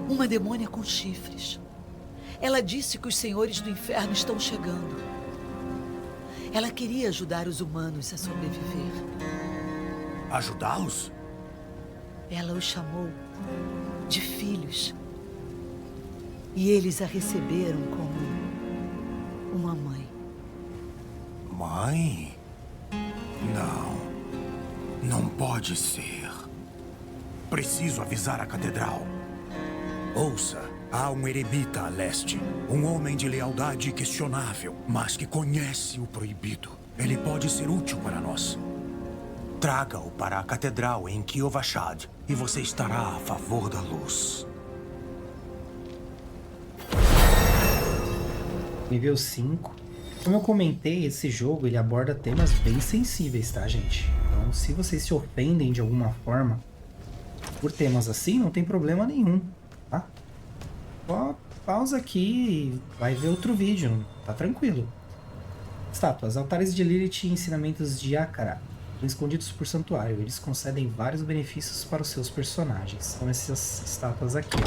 Speaker 8: Uma demônia com chifres. Ela disse que os senhores do inferno estão chegando. Ela queria ajudar os humanos a sobreviver.
Speaker 4: Ajudá-los?
Speaker 8: Ela os chamou de filhos. E eles a receberam como uma mãe.
Speaker 4: Mãe? Não pode ser. Preciso avisar a catedral. Ouça, há um eremita a leste. Um homem de lealdade questionável, mas que conhece o proibido. Ele pode ser útil para nós. Traga-o para a catedral em Kyovashad e você estará a favor da luz.
Speaker 1: Nível 5. Como eu comentei, esse jogo ele aborda temas bem sensíveis, tá, gente? Então, se vocês se ofendem de alguma forma por temas assim, não tem problema nenhum, tá? Só pausa aqui e vai ver outro vídeo, tá tranquilo. Estátuas. Altares de Lilith e ensinamentos de Akara. Estão escondidos por santuário. Eles concedem vários benefícios para os seus personagens. São essas estátuas aqui.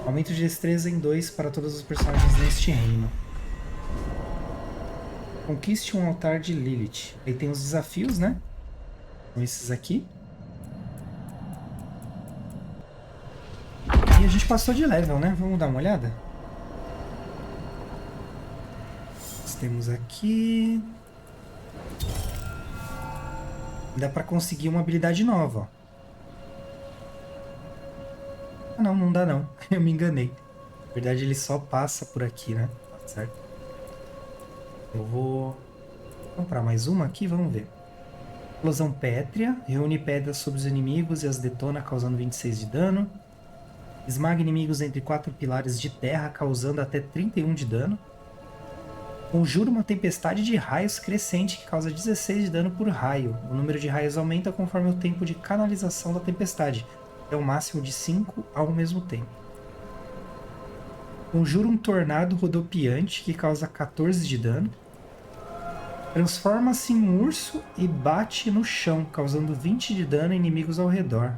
Speaker 1: Aumento de destreza em 2 para todos os personagens neste reino. Conquiste um altar de Lilith. Aí tem os desafios, né? São esses aqui. E a gente passou de level, né? Vamos dar uma olhada? Nós temos aqui... Dá pra conseguir uma habilidade nova, ó. Ah, não dá não. Eu me enganei. Na verdade, ele só passa por aqui, né? Tá certo. Eu vou comprar mais uma aqui, vamos ver. Explosão pétrea. Reúne pedras sobre os inimigos e as detona, causando 26 de dano. Esmaga inimigos entre 4 pilares de terra, causando até 31 de dano. Conjura uma tempestade de raios crescente que causa 16 de dano por raio. O número de raios aumenta conforme o tempo de canalização da tempestade. É o máximo de 5 ao mesmo tempo. Conjura um tornado rodopiante que causa 14 de dano. Transforma-se em um urso e bate no chão, causando 20 de dano a inimigos ao redor.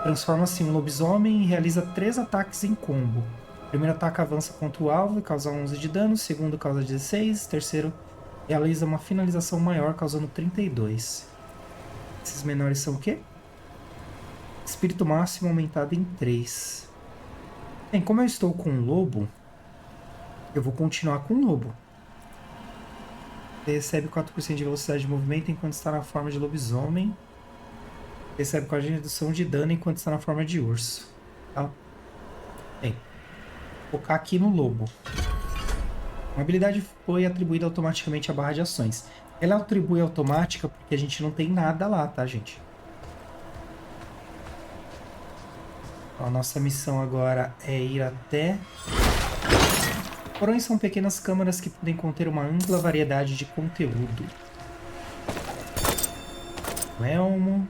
Speaker 1: Transforma-se em um lobisomem e realiza 3 ataques em combo. O primeiro ataque avança contra o alvo e causa 11 de dano. O segundo causa 16. O terceiro realiza uma finalização maior, causando 32. Esses menores são o quê? Espírito máximo aumentado em 3. Bem, como eu estou com um lobo, eu vou continuar com o lobo. Você recebe 4% de velocidade de movimento enquanto está na forma de lobisomem. Recebe 4% de redução de dano enquanto está na forma de urso. Tá? Bem, vou focar aqui no lobo. Uma habilidade foi atribuída automaticamente à barra de ações. Ela atribui automática porque a gente não tem nada lá, tá, gente? A nossa missão agora é ir até... Porões são pequenas câmaras que podem conter uma ampla variedade de conteúdo. Um elmo.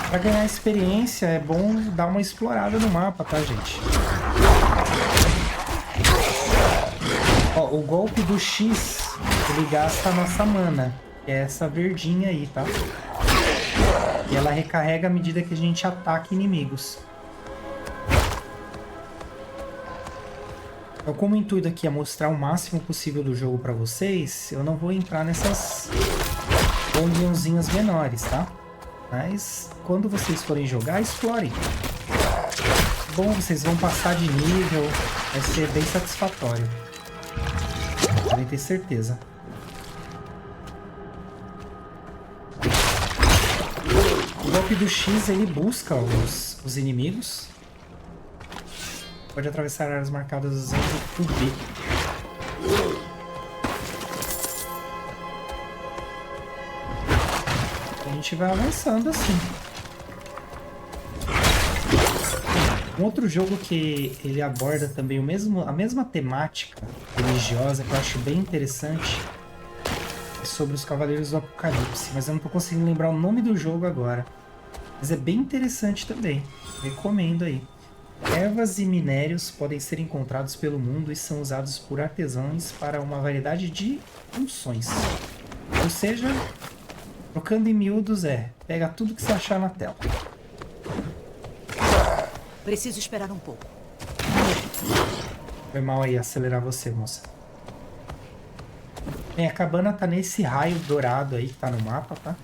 Speaker 1: Para ganhar experiência é bom dar uma explorada no mapa, tá, gente? Ó, o golpe do X, ele gasta a nossa mana, que é essa verdinha aí, tá? E ela recarrega à medida que a gente ataca inimigos. Então, como o intuito aqui é mostrar o máximo possível do jogo pra vocês, eu não vou entrar nessas dungeonzinhas menores, tá? Mas quando vocês forem jogar, explorem. Bom, vocês vão passar de nível, vai ser bem satisfatório. Podem ter certeza. O golpe do X, ele busca os inimigos. Pode atravessar áreas marcadas usando o B. A gente vai avançando assim. Um outro jogo que ele aborda também a mesma temática religiosa, que eu acho bem interessante, é sobre os Cavaleiros do Apocalipse, mas eu não tô conseguindo lembrar o nome do jogo agora. Mas é bem interessante também, recomendo aí. Ervas e minérios podem ser encontrados pelo mundo e são usados por artesãos para uma variedade de funções. Ou seja, trocando em miúdos pega tudo que você achar na tela.
Speaker 8: Preciso esperar um pouco.
Speaker 1: Foi mal aí acelerar você, moça. Bem, a cabana tá nesse raio dourado aí que tá no mapa, tá?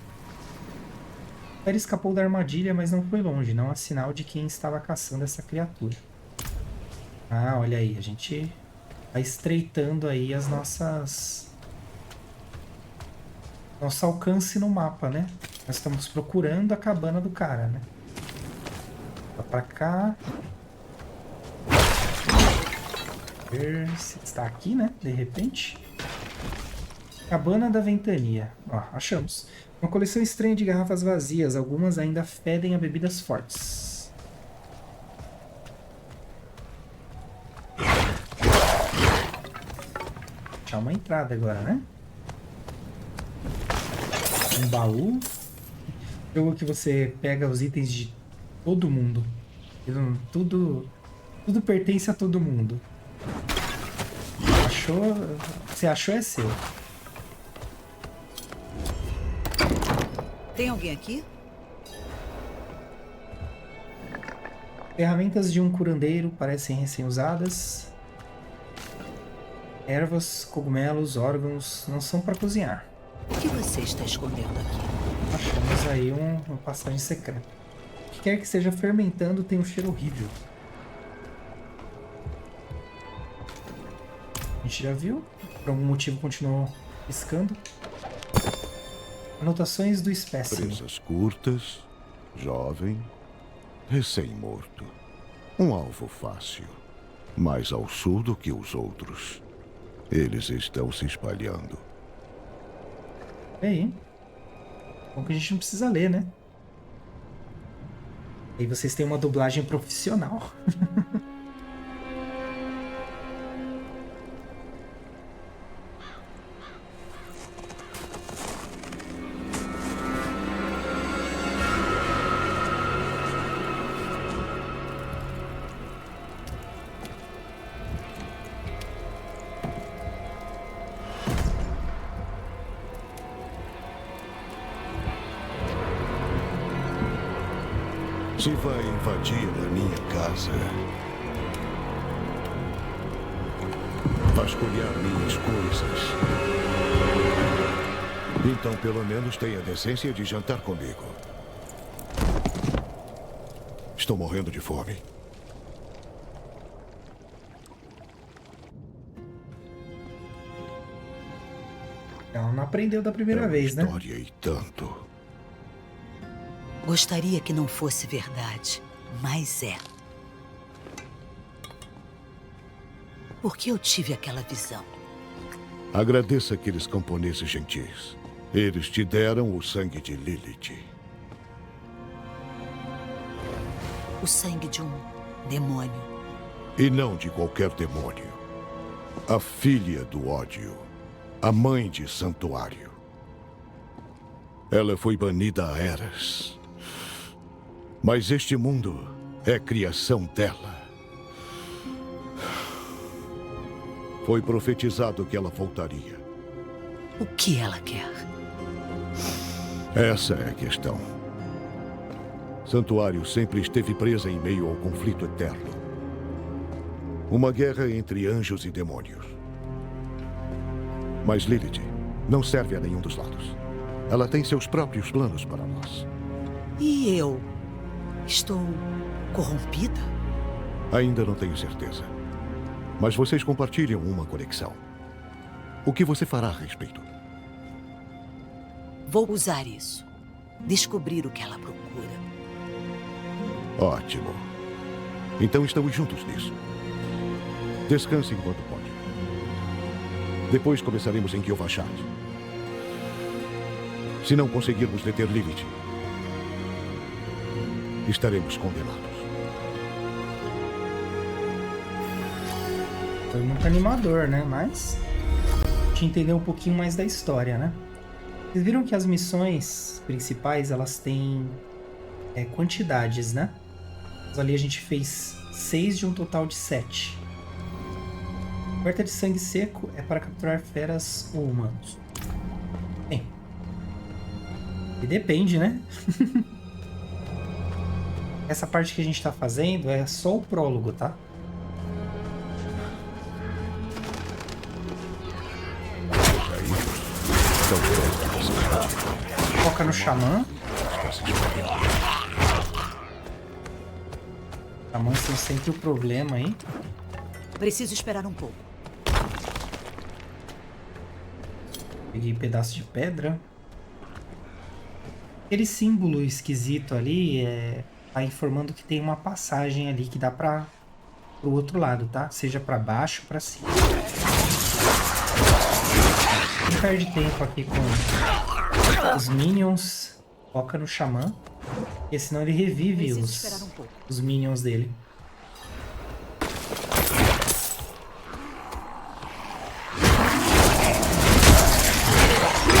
Speaker 1: Ele escapou da armadilha, mas não foi longe. Não há sinal de quem estava caçando essa criatura. Ah, olha aí. A gente vai estreitando aí as nossas... nosso alcance no mapa, né? Nós estamos procurando a cabana do cara, né? Vai pra cá. Ver se está aqui, né? De repente. Cabana da Ventania. Ó, achamos. Uma coleção estranha de garrafas vazias. Algumas ainda fedem a bebidas fortes. Achar uma entrada agora, né? Um baú. Jogo que você pega os itens de todo mundo. Tudo pertence a todo mundo. Achou? Você achou é seu.
Speaker 8: Tem alguém aqui?
Speaker 1: Ferramentas de um curandeiro parecem recém-usadas. Ervas, cogumelos, órgãos não são para cozinhar.
Speaker 8: O que você está escondendo aqui?
Speaker 1: Achamos aí uma passagem secreta. O que quer que esteja fermentando tem um cheiro horrível. A gente já viu. Por algum motivo continuou piscando. Anotações do espécime.
Speaker 12: Presas curtas, jovem, recém-morto. Um alvo fácil. Mais ao sul do que os outros. Eles estão se espalhando.
Speaker 1: Aí. Bom que a gente não precisa ler, né? Aí vocês têm uma dublagem profissional.
Speaker 12: Se vai invadir a minha casa, vasculhar minhas coisas, então pelo menos tenha a decência de jantar comigo. Estou morrendo de fome.
Speaker 1: Ela não aprendeu da primeira vez, né?
Speaker 12: História e tanto.
Speaker 8: Gostaria que não fosse verdade, mas é. Por que eu tive aquela visão?
Speaker 12: Agradeça aqueles camponeses gentis. Eles te deram o sangue de Lilith.
Speaker 8: O sangue de um demônio.
Speaker 12: E não de qualquer demônio. A filha do ódio. A mãe de Santuário. Ela foi banida a eras. Mas este mundo é criação dela. Foi profetizado que ela voltaria.
Speaker 8: O que ela quer?
Speaker 12: Essa é a questão. Santuário sempre esteve presa em meio ao conflito eterno. Uma guerra entre anjos e demônios. Mas Lilith não serve a nenhum dos lados. Ela tem seus próprios planos para nós.
Speaker 8: E eu? Estou corrompida?
Speaker 12: Ainda não tenho certeza. Mas vocês compartilham uma conexão. O que você fará a respeito?
Speaker 8: Vou usar isso. Descobrir o que ela procura.
Speaker 12: Ótimo. Então estamos juntos nisso. Descanse enquanto pode. Depois começaremos em Gil-Vashat. Se não conseguirmos deter Lilith, estaremos condenados.
Speaker 1: Foi muito animador, né? Mas a gente entendeu um pouquinho mais da história, né? Vocês viram que as missões principais, elas têm quantidades, né? Mas ali a gente fez 6 de um total de 7. Coberta de sangue seco é para capturar feras ou humanos. Bem, e depende, né? Essa parte que a gente tá fazendo é só o prólogo, tá? Foca no xamã. Xamãs são sempre o problema aí.
Speaker 8: Preciso esperar um pouco.
Speaker 1: Peguei pedaço de pedra. Aquele símbolo esquisito ali tá informando que tem uma passagem ali que dá pro outro lado, tá? Seja pra baixo ou pra cima. Não perde tempo aqui com os minions. Foca no xamã. Porque senão ele revive os minions dele.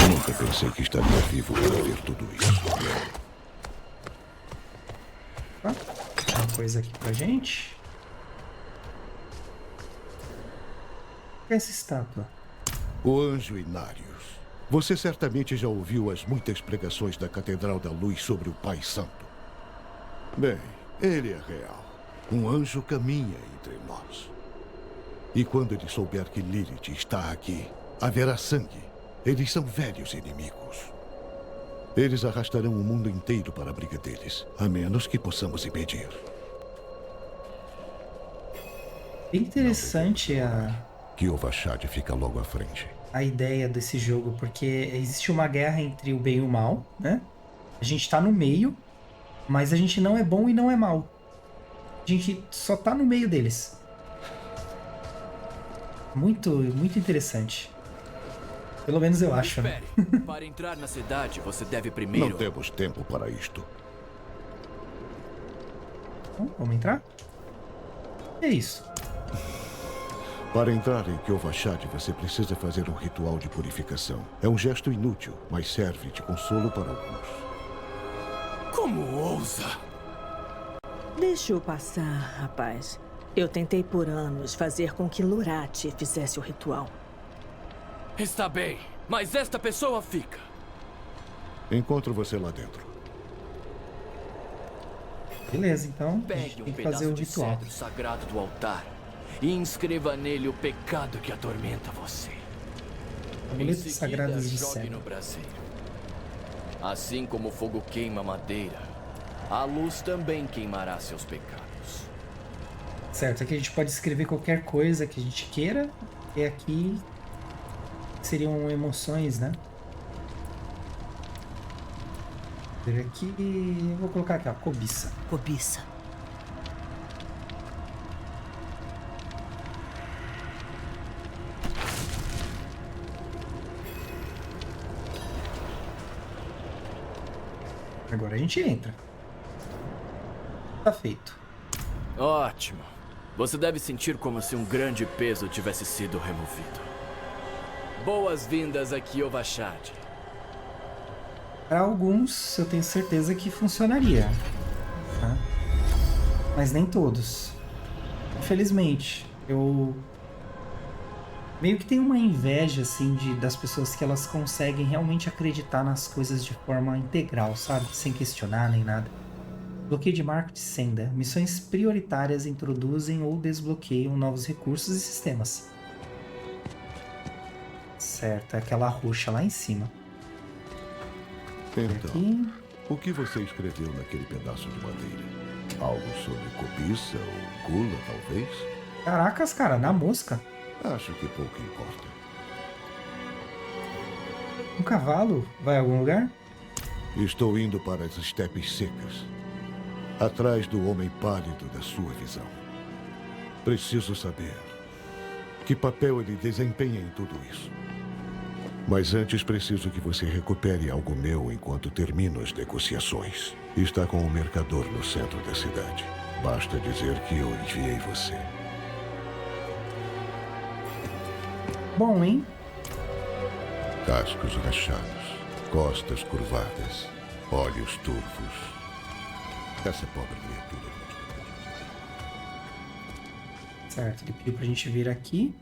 Speaker 12: Nunca pensei que estaria vivo para ver tudo isso.
Speaker 1: Uma coisa aqui pra gente. O que é essa estátua?
Speaker 12: O Anjo Inarius. Você certamente já ouviu as muitas pregações da Catedral da Luz sobre o Pai Santo. Bem, ele é real. Um anjo caminha entre nós. E quando ele souber que Lilith está aqui, haverá sangue. Eles são velhos inimigos. Eles arrastarão o mundo inteiro para a briga deles, a menos que possamos impedir.
Speaker 1: É interessante
Speaker 12: Kyovashad fica logo à frente.
Speaker 1: A ideia desse jogo, porque existe uma guerra entre o bem e o mal, né? A gente tá no meio, mas a gente não é bom e não é mal. A gente só tá no meio deles. Muito, muito interessante. Pelo menos eu acho.
Speaker 13: Espere. Para entrar na cidade, você deve primeiro...
Speaker 12: Não temos tempo para isto.
Speaker 1: Bom, vamos entrar? É isso.
Speaker 12: Para entrar em Kyovashad, você precisa fazer um ritual de purificação. É um gesto inútil, mas serve de consolo para alguns.
Speaker 13: Como ousa?
Speaker 14: Deixa eu passar, rapaz. Eu tentei por anos fazer com que Lurati fizesse o ritual.
Speaker 13: Está bem, mas esta pessoa fica.
Speaker 12: Encontro você lá dentro.
Speaker 1: Beleza, então a gente
Speaker 13: Pegue um
Speaker 1: tem que fazer
Speaker 13: pedaço
Speaker 1: o
Speaker 13: de
Speaker 1: ritual.
Speaker 13: cedro sagrado do altar e inscreva nele o pecado que atormenta você.
Speaker 1: Amuletos sagrados de
Speaker 13: jogue
Speaker 1: cedro.
Speaker 13: no braseiro. Assim como o fogo queima a madeira, a luz também queimará seus pecados.
Speaker 1: Certo, aqui a gente pode escrever qualquer coisa que a gente queira. E aqui seriam emoções, né? Aqui, eu vou colocar aqui, ó, cobiça.
Speaker 8: Cobiça.
Speaker 1: Agora a gente entra. Tá feito.
Speaker 13: Ótimo. Você deve sentir como se um grande peso tivesse sido removido. Boas-vindas a Kyovashad.
Speaker 1: Para alguns, eu tenho certeza que funcionaria. Tá? Mas nem todos. Infelizmente, eu meio que tenho uma inveja, assim, das pessoas que elas conseguem realmente acreditar nas coisas de forma integral, sabe? Sem questionar nem nada. Bloqueio de marco de senda. Missões prioritárias introduzem ou desbloqueiam novos recursos e sistemas. Certo, é aquela roxa lá em cima.
Speaker 12: Então,
Speaker 1: aqui.
Speaker 12: O que você escreveu naquele pedaço de madeira? Algo sobre cobiça ou gula, talvez?
Speaker 1: Caracas, cara, na mosca.
Speaker 12: Acho que pouco importa.
Speaker 1: Um cavalo? Vai a algum lugar?
Speaker 12: Estou indo para as estepes secas. Atrás do homem pálido da sua visão. Preciso saber que papel ele desempenha em tudo isso. Mas antes preciso que você recupere algo meu enquanto termino as negociações. Está com o mercador no centro da cidade. Basta dizer que eu enviei você.
Speaker 1: Bom, hein?
Speaker 12: Cascos rachados, costas curvadas, olhos turvos. Essa pobre criatura.
Speaker 1: Certo, ele pediu pra gente vir aqui.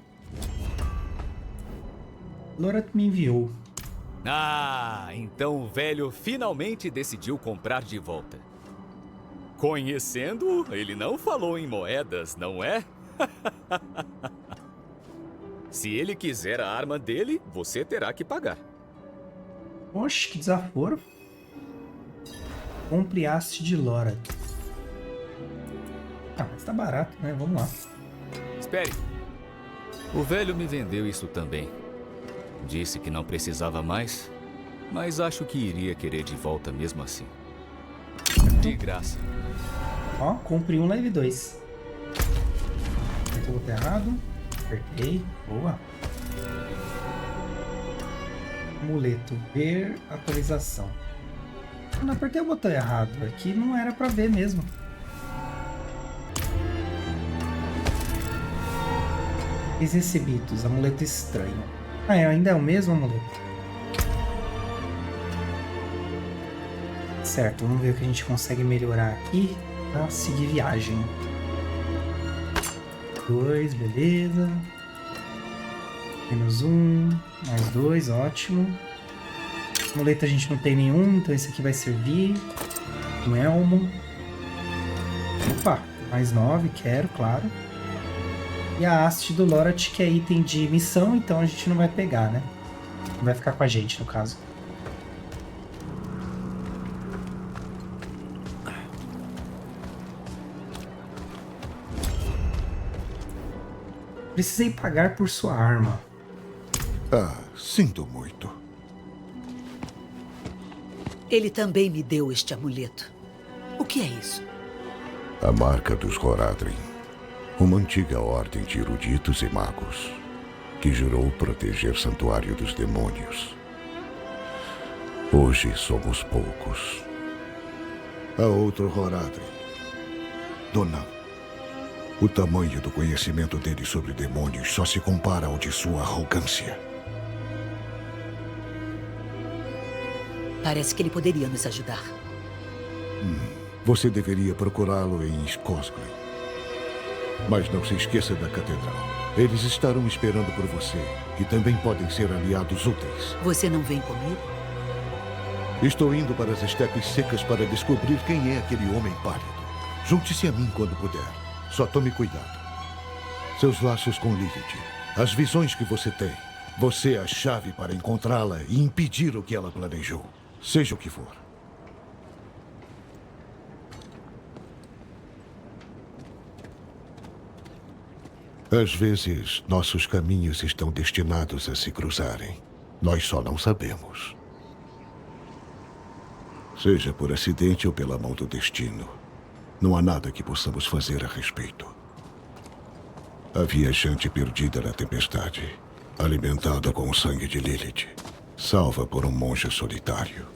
Speaker 1: Lorat me enviou.
Speaker 15: Ah, então o velho finalmente decidiu comprar de volta. Conhecendo-o, ele não falou em moedas, não é? Se ele quiser a arma dele, você terá que pagar.
Speaker 1: Oxe, que desaforo. Compre haste de Lorath. Ah, mas tá barato, né? Vamos lá.
Speaker 15: Espere. O velho me vendeu isso também. Disse que não precisava mais, mas acho que iria querer de volta mesmo assim. De graça.
Speaker 1: Ó, compre um, leve 2. Apertei o botão errado. Apertei. Boa. Amuleto. Ver atualização. Eu não apertei o botão errado. Aqui não era pra ver mesmo. Os recebidos. Amuleto estranho. Ah, ainda é o mesmo amuleto. Certo, vamos ver o que a gente consegue melhorar aqui pra seguir viagem. 2, beleza. Menos 1, mais 2, ótimo. Amuleto a gente não tem nenhum, então esse aqui vai servir. Um elmo. Opa, mais 9, quero, claro. E a haste do Lorath, que é item de missão, então a gente não vai pegar, né? Vai ficar com a gente, no caso. Precisei pagar por sua arma.
Speaker 12: Ah, sinto muito.
Speaker 8: Ele também me deu este amuleto. O que é isso?
Speaker 12: A marca dos Horadrim. Uma antiga ordem de eruditos e magos que jurou proteger o santuário dos demônios. Hoje somos poucos. Há outro Horadrim. Donan. O tamanho do conhecimento dele sobre demônios só se compara ao de sua arrogância.
Speaker 8: Parece que ele poderia nos ajudar.
Speaker 12: Você deveria procurá-lo em Skosglen. Mas não se esqueça da catedral. Eles estarão esperando por você e também podem ser aliados úteis.
Speaker 8: Você não vem comigo?
Speaker 12: Estou indo para as estepes secas para descobrir quem é aquele homem pálido. Junte-se a mim quando puder. Só tome cuidado. Seus laços com Lilith, as visões que você tem. Você é a chave para encontrá-la e impedir o que ela planejou. Seja o que for. Às vezes, nossos caminhos estão destinados a se cruzarem. Nós só não sabemos. Seja por acidente ou pela mão do destino, não há nada que possamos fazer a respeito. A viajante perdida na tempestade, alimentada com o sangue de Lilith, salva por um monge solitário.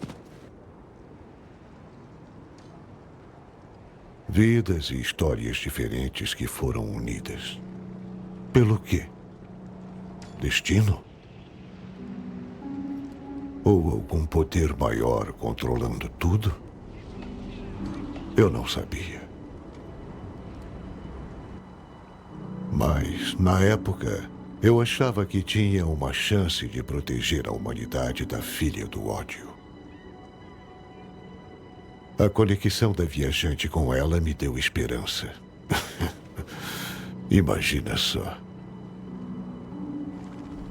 Speaker 12: Vidas e histórias diferentes que foram unidas. Pelo quê? Destino? Ou algum poder maior controlando tudo? Eu não sabia. Mas, na época, eu achava que tinha uma chance de proteger a humanidade da filha do ódio. A conexão da viajante com ela me deu esperança. Imagina só.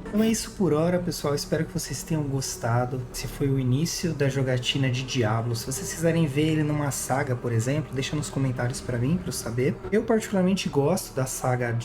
Speaker 1: Então é isso por hora, pessoal. Espero que vocês tenham gostado. Esse foi o início da jogatina de Diablo. Se vocês quiserem ver ele numa saga, por exemplo, deixa nos comentários pra mim, pra eu saber. Eu particularmente gosto da saga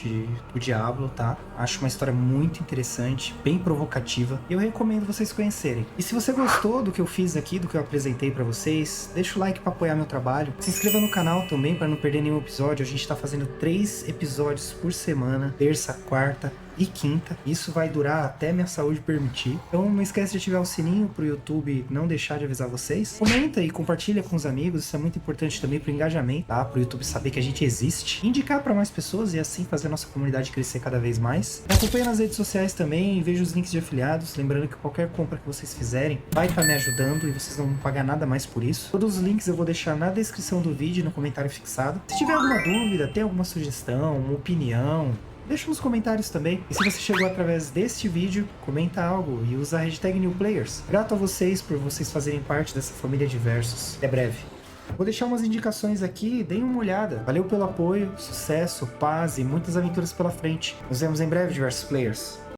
Speaker 1: do Diablo, tá? Acho uma história muito interessante, bem provocativa. E eu recomendo vocês conhecerem. E se você gostou do que eu fiz aqui, do que eu apresentei pra vocês, deixa o like pra apoiar meu trabalho. Se inscreva no canal também pra não perder nenhum episódio. A gente tá fazendo 3 episódios por semana, terça, quarta e quinta. Isso vai durar até minha saúde permitir. Então não esquece de ativar o sininho pro YouTube não deixar de avisar vocês. Comenta e compartilha com os amigos, isso é muito importante também pro engajamento, tá? Pro YouTube saber que a gente existe. Indicar para mais pessoas e assim fazer a nossa comunidade crescer cada vez mais. Me acompanha nas redes sociais também, veja os links de afiliados. Lembrando que qualquer compra que vocês fizerem vai estar me ajudando e vocês não vão pagar nada mais por isso. Todos os links eu vou deixar na descrição do vídeo e no comentário fixado. Se tiver alguma dúvida, tem alguma sugestão, uma opinião, deixa nos comentários também. E se você chegou através deste vídeo, comenta algo e usa a hashtag NewPlayers. Grato a vocês por vocês fazerem parte dessa família de Versus. Até breve. Vou deixar umas indicações aqui, deem uma olhada. Valeu pelo apoio, sucesso, paz e muitas aventuras pela frente. Nos vemos em breve, Diversos Players.